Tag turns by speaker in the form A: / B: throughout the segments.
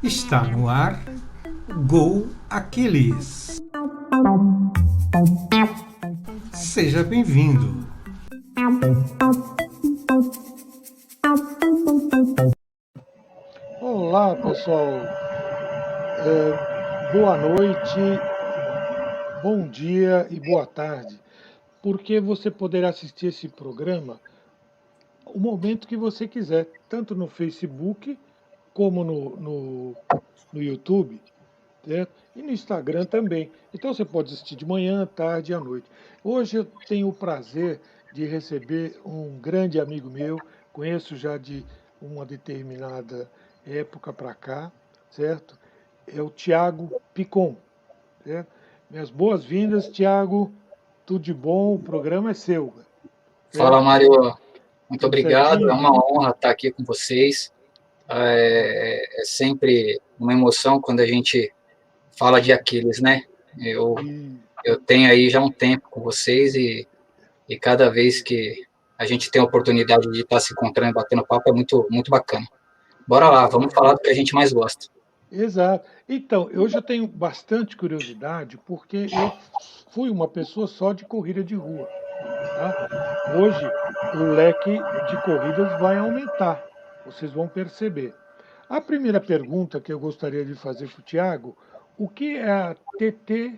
A: Está no ar Go Aquiles. Seja bem-vindo.
B: Olá, pessoal. Boa noite, bom dia e boa tarde, porque você poderá assistir esse programa o momento que você quiser, tanto no Facebook como no YouTube, certo? E no Instagram também. Então você pode assistir de manhã, tarde e à noite. Hoje eu tenho o prazer de receber um grande amigo meu, conheço já de uma determinada época para cá, certo? É o Tiago Picon, certo? Minhas boas-vindas, Tiago. Tudo de bom, o programa é seu,
C: Fala,
B: certo?
C: Mário. Muito
B: Tudo
C: obrigado. É
B: certinho?
C: uma honra estar aqui com vocês. É sempre uma emoção quando a gente fala de Aquiles, né? Eu,
B: E,
C: eu tenho aí já um tempo com vocês e cada vez que a gente tem a oportunidade de estar se encontrando e batendo papo é muito, muito bacana. Bora lá, vamos
B: então,
C: falar do que a gente mais gosta.
B: exato. Então, hoje eu tenho bastante curiosidade porque eu fui uma pessoa só de corrida de rua, tá? Hoje o leque de corridas vai aumentar, vocês vão perceber. A primeira pergunta que eu gostaria de fazer para o Tiago, o que é a TTRA?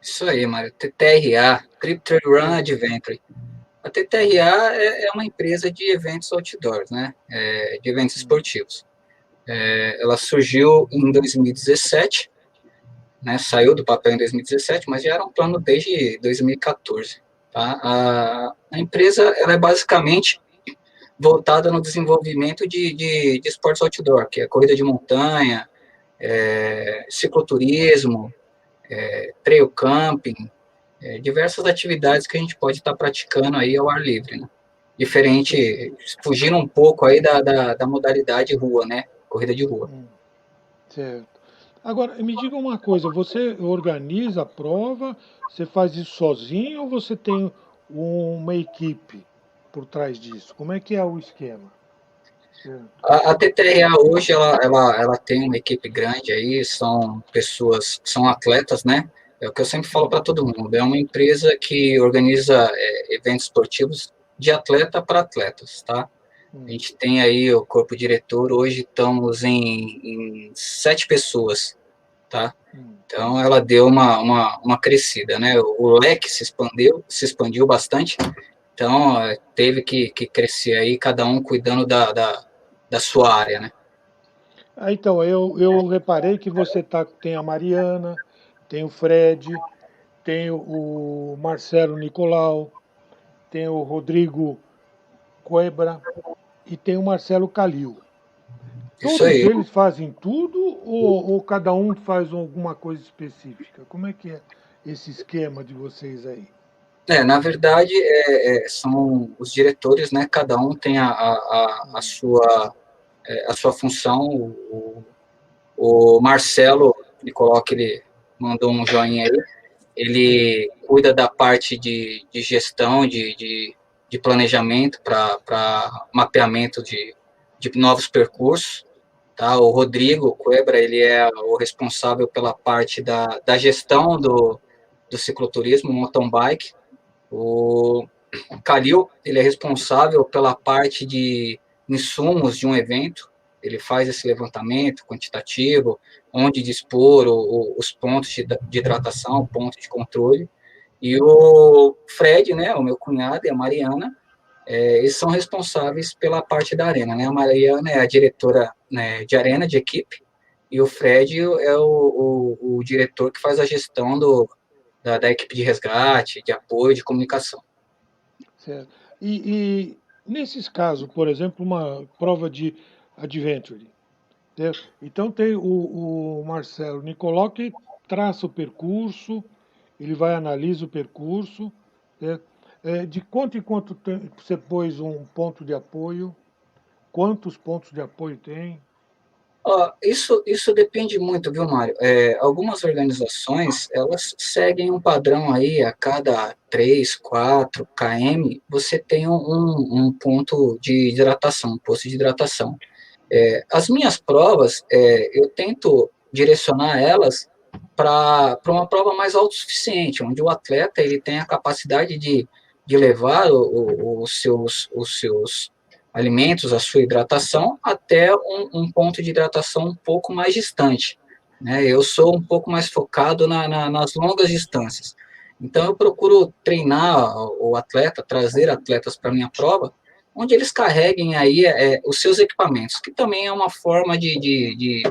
C: Isso aí, Mário. TTRA, Trip Trail Run
B: É,
C: Adventure. A TTRA é uma empresa de eventos outdoors, né? De eventos
B: hum,
C: esportivos. Ela surgiu em 2017, né, saiu do papel em 2017, mas já era um plano desde 2014. Tá? A empresa ela é basicamente voltada no desenvolvimento de esportes outdoor, que é corrida de montanha, cicloturismo, trail camping, diversas atividades que a gente pode estar praticando aí ao ar livre, né?
B: certo,
C: Diferente, fugindo um pouco aí da modalidade rua, né? Corrida de rua.
B: hum, certo. Agora, me diga uma coisa, você organiza a prova, você faz isso sozinho ou você tem uma equipe por trás disso? Como é que é o esquema? Certo.
C: A TTRA hoje ela tem uma equipe grande aí, são pessoas, são atletas, né? É o que eu sempre falo para
B: Hum,
C: todo mundo. É uma empresa que organiza eventos esportivos de atleta para atletas, tá? A
B: hum,
C: gente tem aí o corpo diretor, hoje estamos em 7 pessoas, tá?
B: hum.
C: Então ela deu uma crescida, né? O leque se expandiu bastante, então teve que crescer aí, cada um cuidando da sua área, né?
B: Então, eu reparei que você tem a Mariana, tem o Fred, tem o Marcelo Nicolau, tem o Rodrigo Coebra e tem o Marcelo Calil.
C: Isso
B: Todos
C: aí.
B: eles fazem tudo ou cada um faz alguma coisa específica? Como é que é esse esquema de vocês aí?
C: Na verdade, são os diretores, né? Cada um tem
B: Hum,
C: a sua função. O Marcelo Nicolau, que ele mandou um joinha aí,
B: hum,
C: ele cuida da parte de gestão, de planejamento para mapeamento de novos percursos. Tá? O Rodrigo Coebra, ele é o responsável pela parte da gestão do cicloturismo, mountain bike. O Calil, ele é responsável pela parte de insumos de um evento, ele faz esse levantamento quantitativo, onde dispor os pontos de hidratação, ponto de controle, e o Fred, né, o meu cunhado, e a Mariana, eles são responsáveis pela parte da arena, né, a Mariana é a diretora, né, de arena, de equipe, e o Fred é o diretor que faz a gestão da equipe de resgate, de apoio, de comunicação.
B: certo. E nesses casos, por exemplo, uma prova de adventure, certo? Então tem o Marcelo Nicolau que traça o percurso, ele vai analisar o percurso, certo? De quanto em quanto tempo você pôs um ponto de apoio? Quantos pontos de apoio tem?
C: Ó, isso depende muito, viu, Mário? Algumas organizações, elas seguem um padrão aí, a cada 3, 4 km, você tem um ponto de hidratação, um posto de hidratação. As minhas provas, eu tento direcionar elas para uma prova mais autossuficiente, onde o atleta ele tem a capacidade de levar os seus alimentos, a sua hidratação, até um ponto de hidratação um pouco mais distante. Né? Eu sou um pouco mais focado nas longas distâncias. Então, eu procuro treinar o atleta, trazer atletas para a minha prova, onde eles carreguem aí os seus equipamentos, que também é uma forma de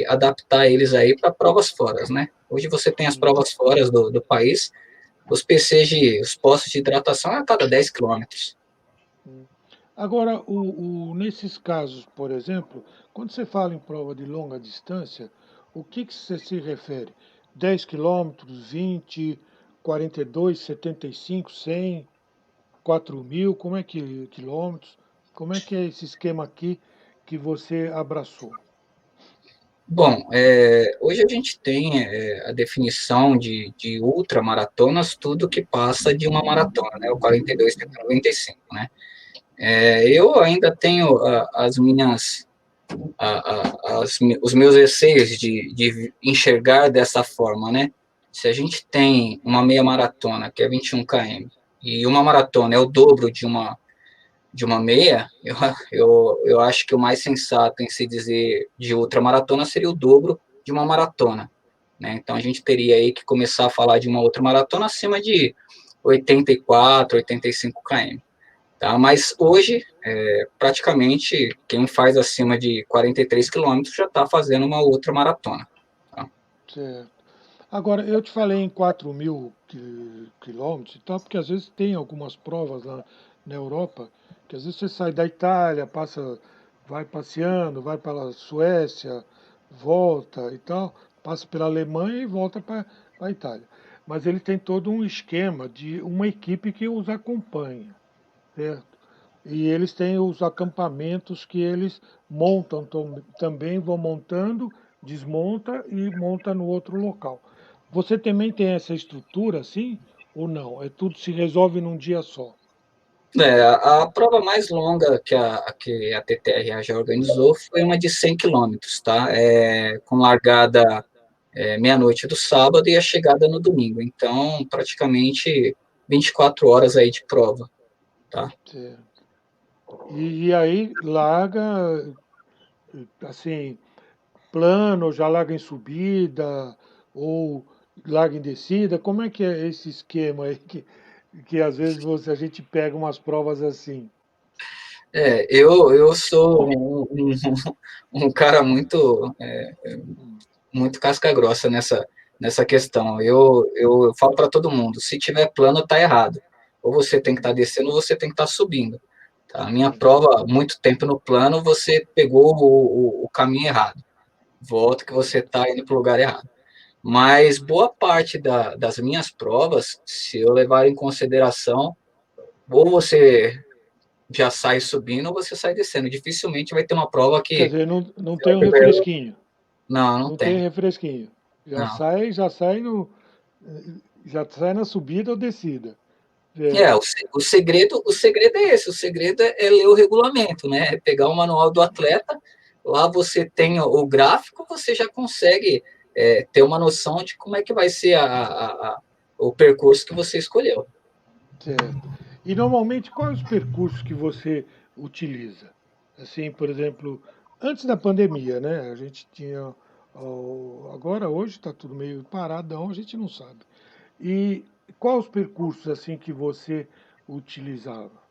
C: adaptar eles aí para provas fora, né? Hoje você tem as
B: Sim.
C: provas fora do país, os os postos de hidratação é a cada 10 quilômetros.
B: Agora, nesses casos, por exemplo, quando você fala em prova de longa distância, o que que você se refere? 10 quilômetros, 20, 42, 75, 100, 4.000, como é que quilômetros? Como é que é esse esquema aqui que você abraçou?
C: Bom, hoje a gente tem a definição de ultramaratonas, tudo que passa de uma maratona, né? O 42 e 95, né? Eu ainda tenho os meus receios de enxergar dessa forma, né? Se a gente tem uma meia maratona, que é 21 km, e uma maratona é o dobro de uma meia, eu acho que o mais sensato em se dizer de ultramaratona seria o dobro de uma maratona. Né? Então, a gente teria aí que começar a falar de uma outra maratona acima de 84, 85 km. Tá? Mas hoje, praticamente, quem faz acima de 43 quilômetros já está fazendo uma outra maratona. Tá?
B: Certo. Agora, eu te falei em 4.000 quilômetros e tal, porque às vezes tem algumas provas lá na Europa, que às vezes você sai da Itália, passa, vai passeando, vai para a Suécia, volta e tal, passa pela Alemanha e volta para a Itália. Mas ele tem todo um esquema de uma equipe que os acompanha, certo? E eles têm os acampamentos que eles montam também, vão montando, desmonta e monta no outro local. Você também tem essa estrutura assim ou não? É tudo se resolve num dia só?
C: A prova mais longa que a TTRA já organizou foi uma de 100 quilômetros, tá? Com largada meia-noite do sábado e a chegada no domingo. Então, praticamente 24 horas aí de prova, tá?
B: Certo. E aí larga assim, plano, já larga em subida ou larga em descida? Como é que é esse esquema aí que às vezes a gente pega umas provas assim?
C: Eu sou um cara muito casca grossa nessa questão. Eu falo para todo mundo, se tiver plano, tá errado. Ou você tem que estar descendo, ou você tem que estar subindo. Tá? A minha prova, muito tempo no plano, você pegou o caminho errado. Volta que você está indo para o lugar errado. Mas boa parte das minhas provas, se eu levar em consideração, ou você já sai subindo ou você sai descendo. Dificilmente vai ter uma prova
B: Quer
C: que
B: dizer, não
C: você vai
B: tem um
C: perder.
B: refresquinho.
C: Não, não
B: Não tem
C: tem.
B: refresquinho.
C: Não.
B: Já sai no, já sai na subida ou descida. É,
C: O segredo é esse, o segredo é ler o regulamento, né? É pegar o manual do atleta, lá você tem o gráfico, você já consegue ter uma noção de como é que vai ser o percurso que você escolheu.
B: certo. E normalmente quais os percursos que você utiliza? Assim, por exemplo, antes da pandemia, né? A gente tinha. Agora, hoje está tudo meio paradão, a gente não sabe. E quais os percursos assim que você utilizava?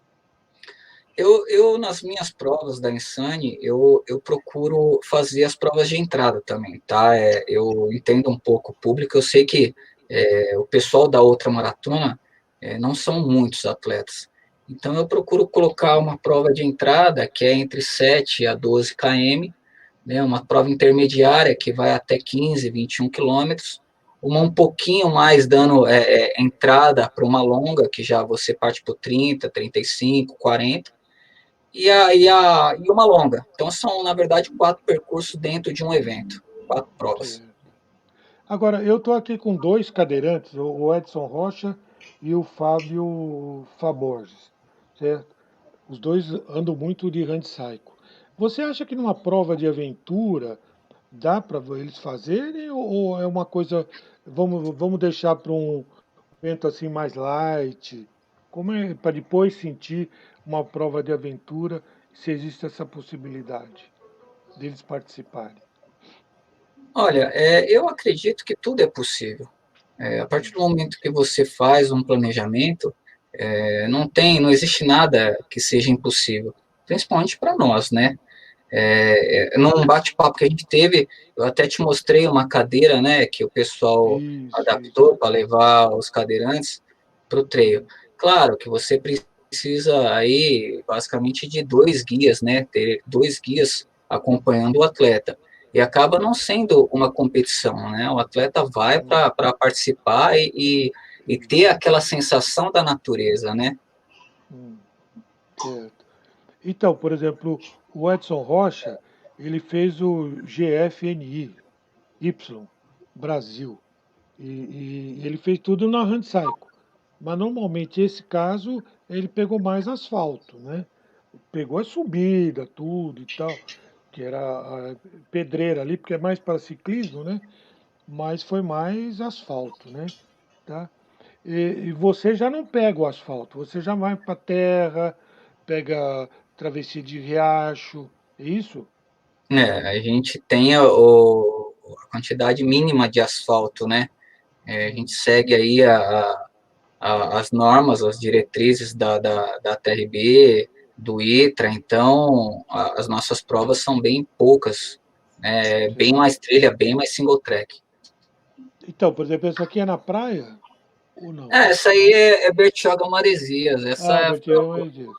C: Nas minhas provas da Insane, eu procuro fazer as provas de entrada também, tá? Eu entendo um pouco o público, eu sei que o pessoal da outra maratona não são muitos atletas. Então, eu procuro colocar uma prova de entrada, que é entre 7 a 12 km, né? Uma prova intermediária, que vai até 15, 21 quilômetros, uma um pouquinho mais dando entrada para uma longa, que já você parte por 30, 35, 40, e uma longa. Então, são, na verdade, 4 percursos dentro de um evento, 4 provas.
B: Certo. Agora, eu estou aqui com dois cadeirantes, o Edson Rocha e o Fábio Faborges, certo? Os dois andam muito de handcycle. Você acha que numa prova de aventura dá para eles fazerem ou é uma coisa, vamos deixar para um evento assim mais light? Como é para depois sentir uma prova de aventura, se existe essa possibilidade deles participarem?
C: Olha, eu acredito que tudo é possível. A partir do momento que você faz um planejamento, não existe nada que seja impossível, principalmente para nós, né? Num bate-papo que a gente teve, eu até te mostrei uma cadeira, né, que o pessoal
B: Isso.
C: adaptou para levar os cadeirantes para o treino. Claro que você precisa aí, basicamente, de 2 guias, né, ter 2 guias acompanhando o atleta. E acaba não sendo uma competição, né? O atleta vai
B: Hum,
C: para participar e ter aquela sensação da natureza, né?
B: hum, certo. Então, por exemplo, o Edson Rocha, ele fez o GFNI Y Brasil e ele fez tudo na handcycle. Mas normalmente esse caso ele pegou mais asfalto, né? Pegou a subida, tudo e tal, que era a pedreira ali, porque é mais para ciclismo, né? Mas foi mais asfalto, né? Tá? E você já não pega o asfalto, você já vai para terra, pega travessia de riacho, é isso?
C: A gente tem a quantidade mínima de asfalto, né? A gente
B: Hum,
C: segue aí as normas, as diretrizes da TRB, do ITRA, então as nossas provas são bem poucas, bem
B: certo.
C: mais trilha, bem mais single track.
B: Então, por exemplo, essa aqui é na praia ou não?
C: Essa aí é Bertioga Maresias,
B: Ah, Bertioga Maresias.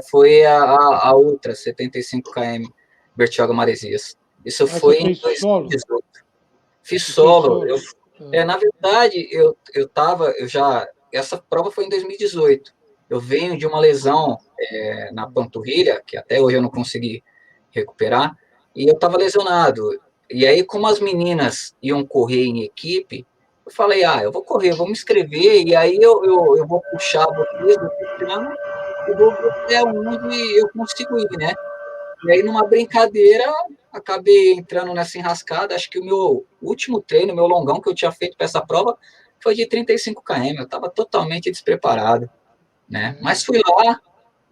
C: foi a Ultra 75 km Bertioga Maresias. Isso
B: Ah, você
C: foi em
B: fez solo?
C: 2018. Fiz
B: Você fez
C: solo.
B: solo? Ah,
C: Na verdade, essa prova foi em 2018. Eu venho de uma lesão na
B: hum,
C: panturrilha, que até hoje eu não consegui recuperar, e eu estava lesionado. E aí, como as meninas iam correr em equipe, eu falei, eu vou correr, eu vou me inscrever, e aí eu vou puxar vocês, vou puxando, e vou ver até onde eu consigo ir, né? E aí, numa brincadeira, acabei entrando nessa enrascada. Acho que o meu último treino, meu longão que eu tinha feito para essa prova, foi de 35 km. Eu estava totalmente despreparado, né? Mas
B: certo.
C: fui lá,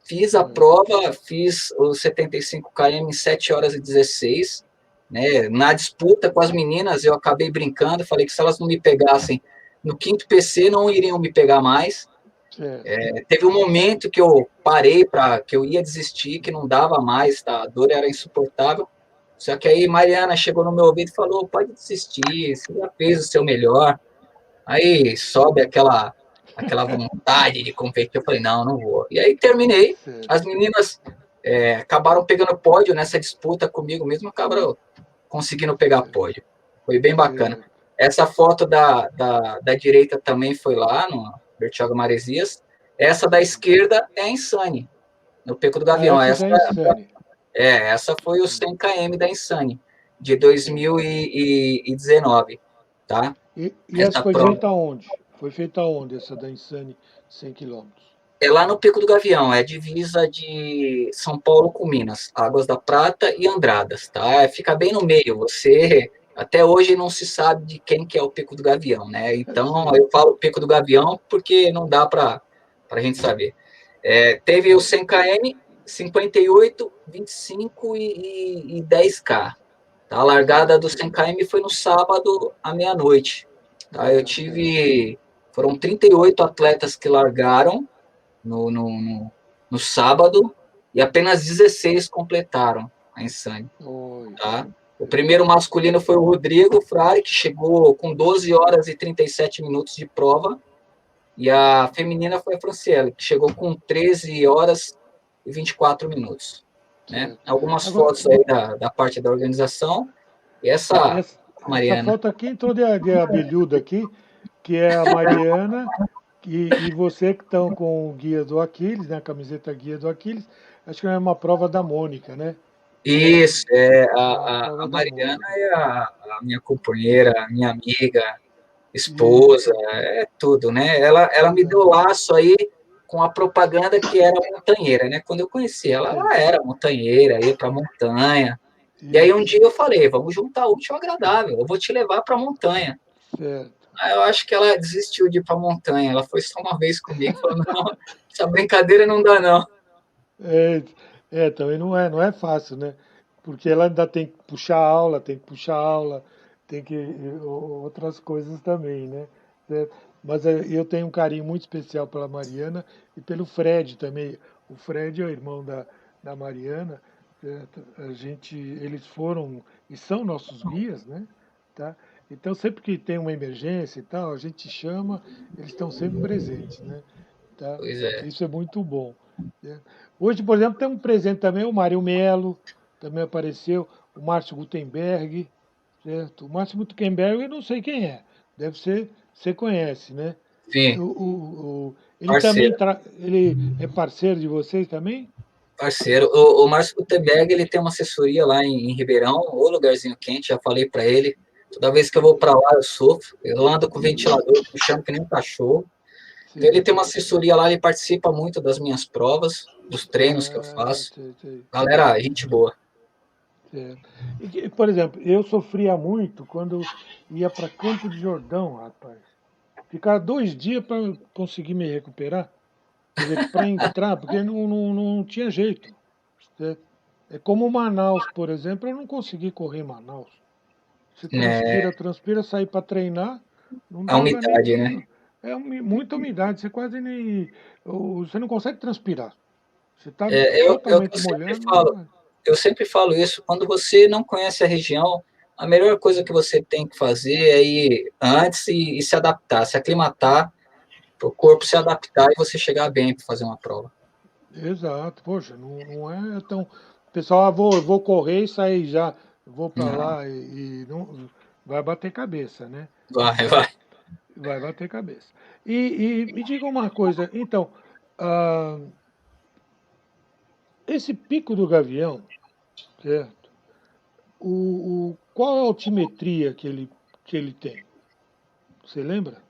C: fiz a
B: Ah,
C: prova, fiz os 75 km em 7 horas e 16, né? Na disputa com as meninas, eu acabei brincando, falei que se elas não me pegassem no quinto PC, não iriam me pegar mais.
B: certo.
C: Teve um momento que eu parei para que eu ia desistir, que não dava mais, tá? A dor era insuportável. Só que aí Mariana chegou no meu ouvido e falou: pode desistir, você já fez o seu melhor. Aí sobe aquela vontade de competir. Eu falei: não, não vou. E aí terminei.
B: Certo.
C: As meninas acabaram pegando pódio nessa disputa comigo mesmo, acabaram conseguindo pegar
B: Certo.
C: pódio. Foi bem bacana.
B: Certo.
C: Essa foto da direita também foi lá no Bertioga Maresias. Essa da esquerda é a Insane, no Pico do
B: Ah,
C: Gavião.
B: essa já é insane.
C: Essa foi o
B: Hum.
C: 100 km da Insane, de
B: Certo.
C: 2019, tá?
B: E essa
C: Essa
B: foi
C: prova
B: feita aonde? Foi feita aonde, essa da Insane 100 quilômetros?
C: é lá no Pico do Gavião, é divisa de São Paulo com Minas, Águas da Prata e Andradas, tá? Fica bem no meio, você até hoje não se sabe de quem que é o Pico do Gavião, né? Então eu
B: Certo.
C: falo Pico do Gavião porque não dá para a gente saber. Teve o
B: Certo.
C: 100 km, 58, 25 e 10K. Tá? A largada do
B: Certo.
C: 100 km foi no sábado à meia-noite. Tá?
B: Certo.
C: Foram 38 atletas que largaram no, no, no, no sábado e apenas 16 completaram a Insane.
B: Oi.
C: Tá? O
B: Certo.
C: primeiro masculino foi o Rodrigo Frari, que chegou com 12 horas e 37 minutos de prova, e a feminina foi a Franciele, que chegou com 13 horas e 24 minutos. Né?
B: Certo.
C: Algumas
B: Agora,
C: fotos aí da parte da organização, e
B: essa
C: Mariana.
B: foto aqui entrou de abelhuda aqui, que é a Mariana E você que estão com o guia do Aquiles, né, a camiseta guia do Aquiles, acho que é uma prova da Mônica, né? Certo?
C: Isso,
B: É uma
C: a
B: prova da
C: Mariana
B: Mônica.
C: é a minha companheira, a minha amiga, esposa,
B: Isso,
C: é tudo, né? Ela me deu
B: exato.
C: laço aí com a propaganda que era montanheira, né? Quando eu conheci ela,
B: Sim,
C: ela era montanheira, ia para montanha. E aí um
B: isso,
C: dia eu falei, vamos juntar útil ao agradável, eu vou te levar para montanha.
B: certo.
C: Aí eu acho que ela desistiu de ir para montanha, ela foi só uma vez comigo, e falou, não, essa brincadeira não dá não.
B: É, também não é fácil, né? Porque ela ainda tem que puxar aula, tem que puxar aula, tem que outras coisas também, né? Certo? Mas eu tenho um carinho muito especial pela Mariana e pelo Fred também. O Fred é o irmão da Mariana, certo? Eles foram e são nossos guias, né? Tá? Então sempre que tem uma emergência e tal, a gente chama, eles estão sempre presentes, né? Tá?
C: Pois é,
B: Isso é muito bom, né? Hoje, por exemplo, tem um presente também, o Mário Melo também apareceu, o Márcio Gutenberg, certo? O Márcio Gutenberg eu não sei quem é, deve ser, você conhece, né?
C: sim,
B: Ele também
C: parceiro.
B: ele é parceiro de vocês também?
C: Parceiro, o Márcio Gutenberg, ele tem uma assessoria lá em Ribeirão, o lugarzinho quente, já falei para ele. Toda vez que eu vou para lá, eu sofro. Eu ando com ventilador, puxando que nem um cachorro. Então, ele
B: Sim.
C: tem uma assessoria lá, ele participa muito das minhas provas, dos treinos que eu
B: Ah,
C: faço.
B: sei, sei.
C: Galera, gente boa.
B: Certo. Por exemplo, eu sofria muito quando ia para Campo de Jordão, rapaz. Ficar 2 dias para conseguir me recuperar. Quer dizer, para entrar, porque não tinha jeito. Certo? É como Manaus, por exemplo, eu não consegui correr em Manaus. Você
C: É,
B: transpira, transpira, sair para treinar, não
C: a
B: dava nem.
C: umidade, né?
B: Muita umidade, você quase nem. Você não consegue transpirar. Você está
C: Eu
B: totalmente molhado, não vai.
C: eu sempre falo isso, quando você não conhece a região, a melhor coisa que você tem que fazer é ir antes e se adaptar, se aclimatar, para o corpo se adaptar e você chegar bem para fazer uma prova.
B: Exato, poxa, não é tão. Pessoal, vou correr e sair já, vou para
C: Não,
B: lá e não vai bater cabeça, né?
C: vai,
B: Tá?
C: vai.
B: Vai bater cabeça. E me diga uma coisa, então, ah, esse Pico do Gavião, certo? Qual é a altimetria que ele tem? Você lembra?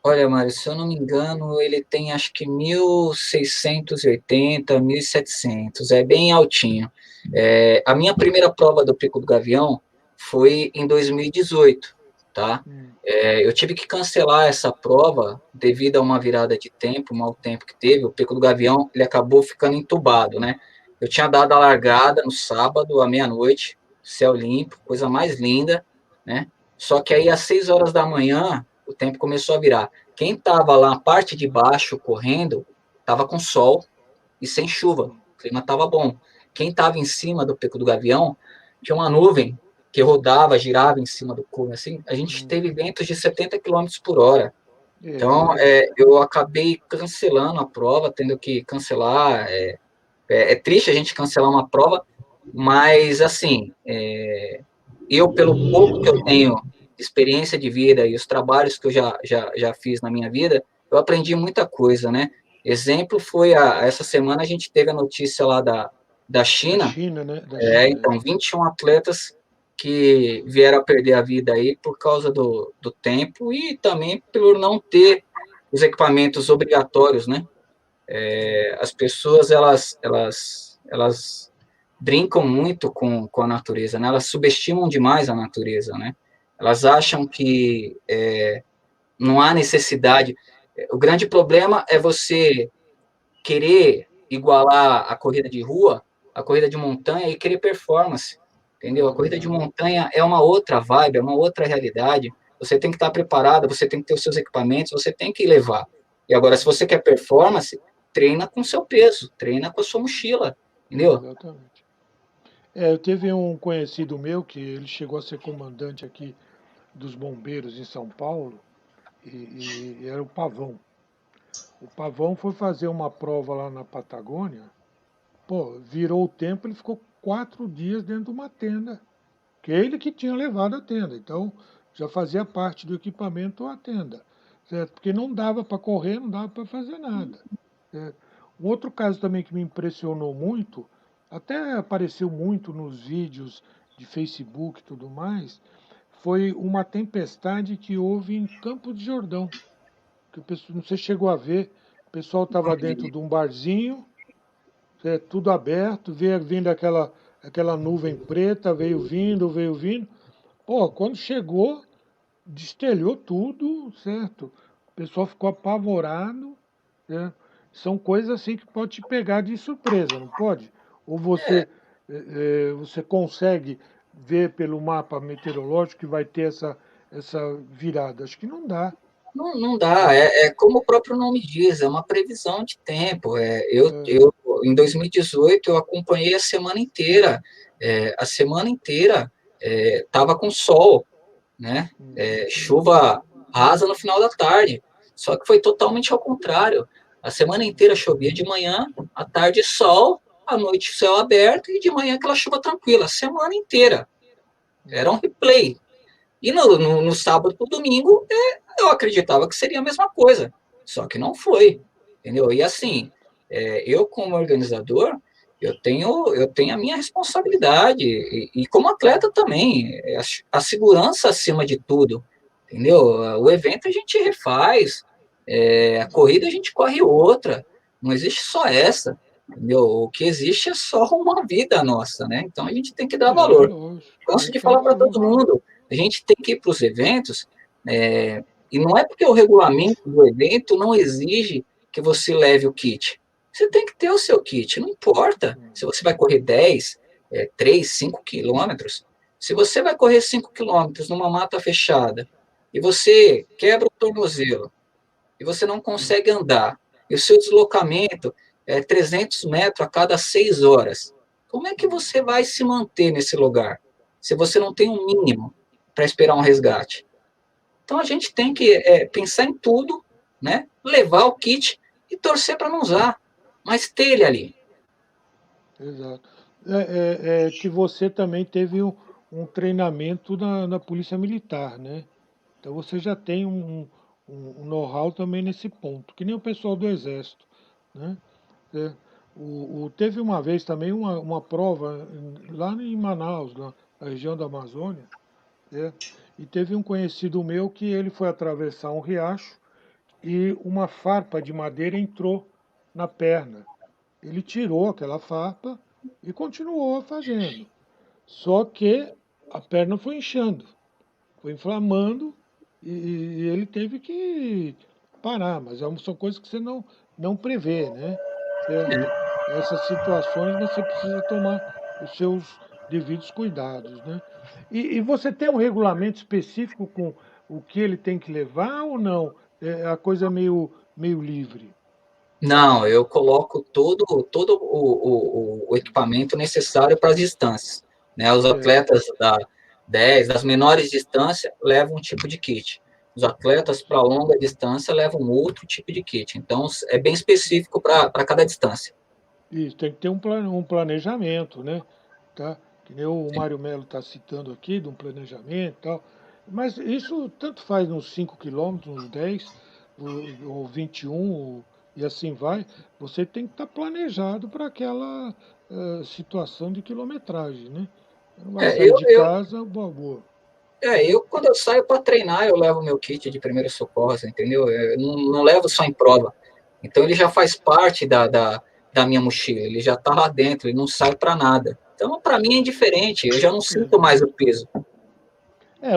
C: Olha, Mário, se eu não me engano, ele tem acho que 1.680, 1.700, é bem altinho. A minha primeira prova do Pico do Gavião foi em 2018, tá?
B: Hum,
C: Eu tive que cancelar essa prova devido a uma virada de tempo, um mau tempo que teve. O Pico do Gavião, ele acabou ficando entubado, né? Eu tinha dado a largada no sábado, à meia-noite, céu limpo, coisa mais linda, né? Só que aí, às 6 horas da manhã, o tempo começou a virar. Quem estava lá na parte de baixo correndo, estava com sol e sem chuva.
B: hum,
C: O clima estava bom. Quem estava em cima do Pico do Gavião, tinha uma nuvem que rodava, girava em cima do cume. Assim, a gente
B: hum.
C: teve ventos de 70 quilômetros por hora. Então,
B: É,
C: eu acabei cancelando a prova, tendo que cancelar. É triste a gente cancelar uma prova, mas, assim, eu, pelo pouco que eu tenho de experiência de vida e os trabalhos que eu já fiz na minha vida, eu aprendi muita coisa, né? Exemplo foi, essa semana a gente teve a notícia lá da
B: da
C: China,
B: China, né? Da China, é.
C: então 21 atletas que vieram a perder a vida aí por causa do tempo e também por não ter os equipamentos obrigatórios, né?
B: Hum,
C: As pessoas, elas brincam muito com a natureza, né? Elas subestimam demais a natureza, né? Elas acham que não há necessidade. O grande problema é você querer igualar a corrida de rua, a corrida de montanha e querer performance, entendeu? A
B: é
C: corrida de
B: verdade.
C: montanha é uma outra vibe, é uma outra realidade. Você tem que estar preparado, você tem que ter os seus equipamentos, você tem que levar. E agora, se você quer performance, treina com seu peso, treina com a sua mochila, entendeu?
B: Exatamente. Eu teve um conhecido meu que ele chegou a ser comandante aqui dos bombeiros em São Paulo e era o Pavão. O Pavão foi fazer uma prova lá na Patagônia, pô, virou o tempo, ele ficou 4 dias dentro de uma tenda, que ele que tinha levado a tenda, então já fazia parte do equipamento a tenda. certo? Porque não dava para correr, não dava para fazer nada. Certo? Um outro caso também que me impressionou muito, até apareceu muito nos vídeos de Facebook e tudo mais, foi uma tempestade que houve em Campos de Jordão. Que o pessoal, não sei se chegou a ver, o pessoal estava dentro de um barzinho, tudo aberto, veio vindo aquela nuvem preta, veio vindo. Pô, quando chegou, destelhou tudo, certo? O pessoal ficou apavorado, né? São coisas assim que pode te pegar de surpresa, não pode? Ou você consegue ver pelo mapa meteorológico que vai ter essa virada? Acho que não dá.
C: Não, não dá, é como o próprio nome diz, é uma previsão de tempo.
B: É,
C: Em 2018, eu acompanhei a semana inteira. A semana inteira estava com sol, né? Chuva rasa no final da tarde. Só que foi totalmente ao contrário. A semana inteira chovia de manhã, à tarde sol, à noite céu aberto e de manhã aquela chuva tranquila. A semana inteira. Era um replay. E no sábado e domingo, eu acreditava que seria a mesma coisa. Só que não foi. Entendeu? E assim, eu como organizador, eu tenho a minha responsabilidade, e como atleta também, a segurança acima de tudo, entendeu? O evento a gente refaz, a corrida a gente corre outra, não existe só essa, entendeu? O que existe é só uma vida nossa, né? Então a gente tem que dar valor.
B: lógico,
C: Gosto
B: tem
C: de
B: que dar
C: falar para todo
B: valor.
C: mundo, a gente tem que ir para os eventos, e não é porque o regulamento do evento não exige que você leve o kit. Você tem que ter o seu kit, não importa se você vai correr 10, 3, 5 quilômetros. Se você vai correr 5 quilômetros numa mata fechada e você quebra o tornozelo e você não consegue andar, e o seu deslocamento é 300 metros a cada 6 horas, como é que você vai se manter nesse lugar se você não tem um mínimo para esperar um resgate? Então a gente tem que pensar em tudo, né? Levar o kit e torcer para não usar, mas ter ele ali.
B: Exato. É que você também teve um treinamento na Polícia Militar, né? Então você já tem um know-how também nesse ponto, que nem o pessoal do Exército, né? É, teve uma vez também uma prova lá em Manaus, na região da Amazônia, né? E teve um conhecido meu que ele foi atravessar um riacho e uma farpa de madeira entrou na perna. Ele tirou aquela farpa e continuou fazendo. Só que a perna foi inchando, foi inflamando e ele teve que parar. Mas são coisas que você não prevê, né? Certo? Essas situações você precisa tomar os seus devidos cuidados, né? E você tem um regulamento específico com o que ele tem que levar ou não? A coisa é meio livre.
C: Não, eu coloco todo o equipamento necessário para as distâncias. Né? Os
B: Certo.
C: atletas da 10, das menores distâncias, levam um tipo de kit. Os atletas para longa distância levam outro tipo de kit. Então, é bem específico para cada distância.
B: Isso, tem que ter um planejamento, né? Tá? Que nem o
C: Sim.
B: Mário Melo está citando aqui, de um planejamento e tal. Mas isso tanto faz nos 5 quilômetros, nos 10, ou 21, e assim vai. Você tem que estar planejado para aquela situação de quilometragem, né? Você não vai
C: É,
B: sair
C: eu,
B: de
C: eu,
B: casa, boa, boa.
C: quando eu saio para treinar, eu levo meu kit de primeiros socorros, entendeu? Eu não levo só em prova. Então, ele já faz parte da minha mochila, ele já está lá dentro, ele não sai para nada. Então, para mim é indiferente, eu já não sinto mais o peso.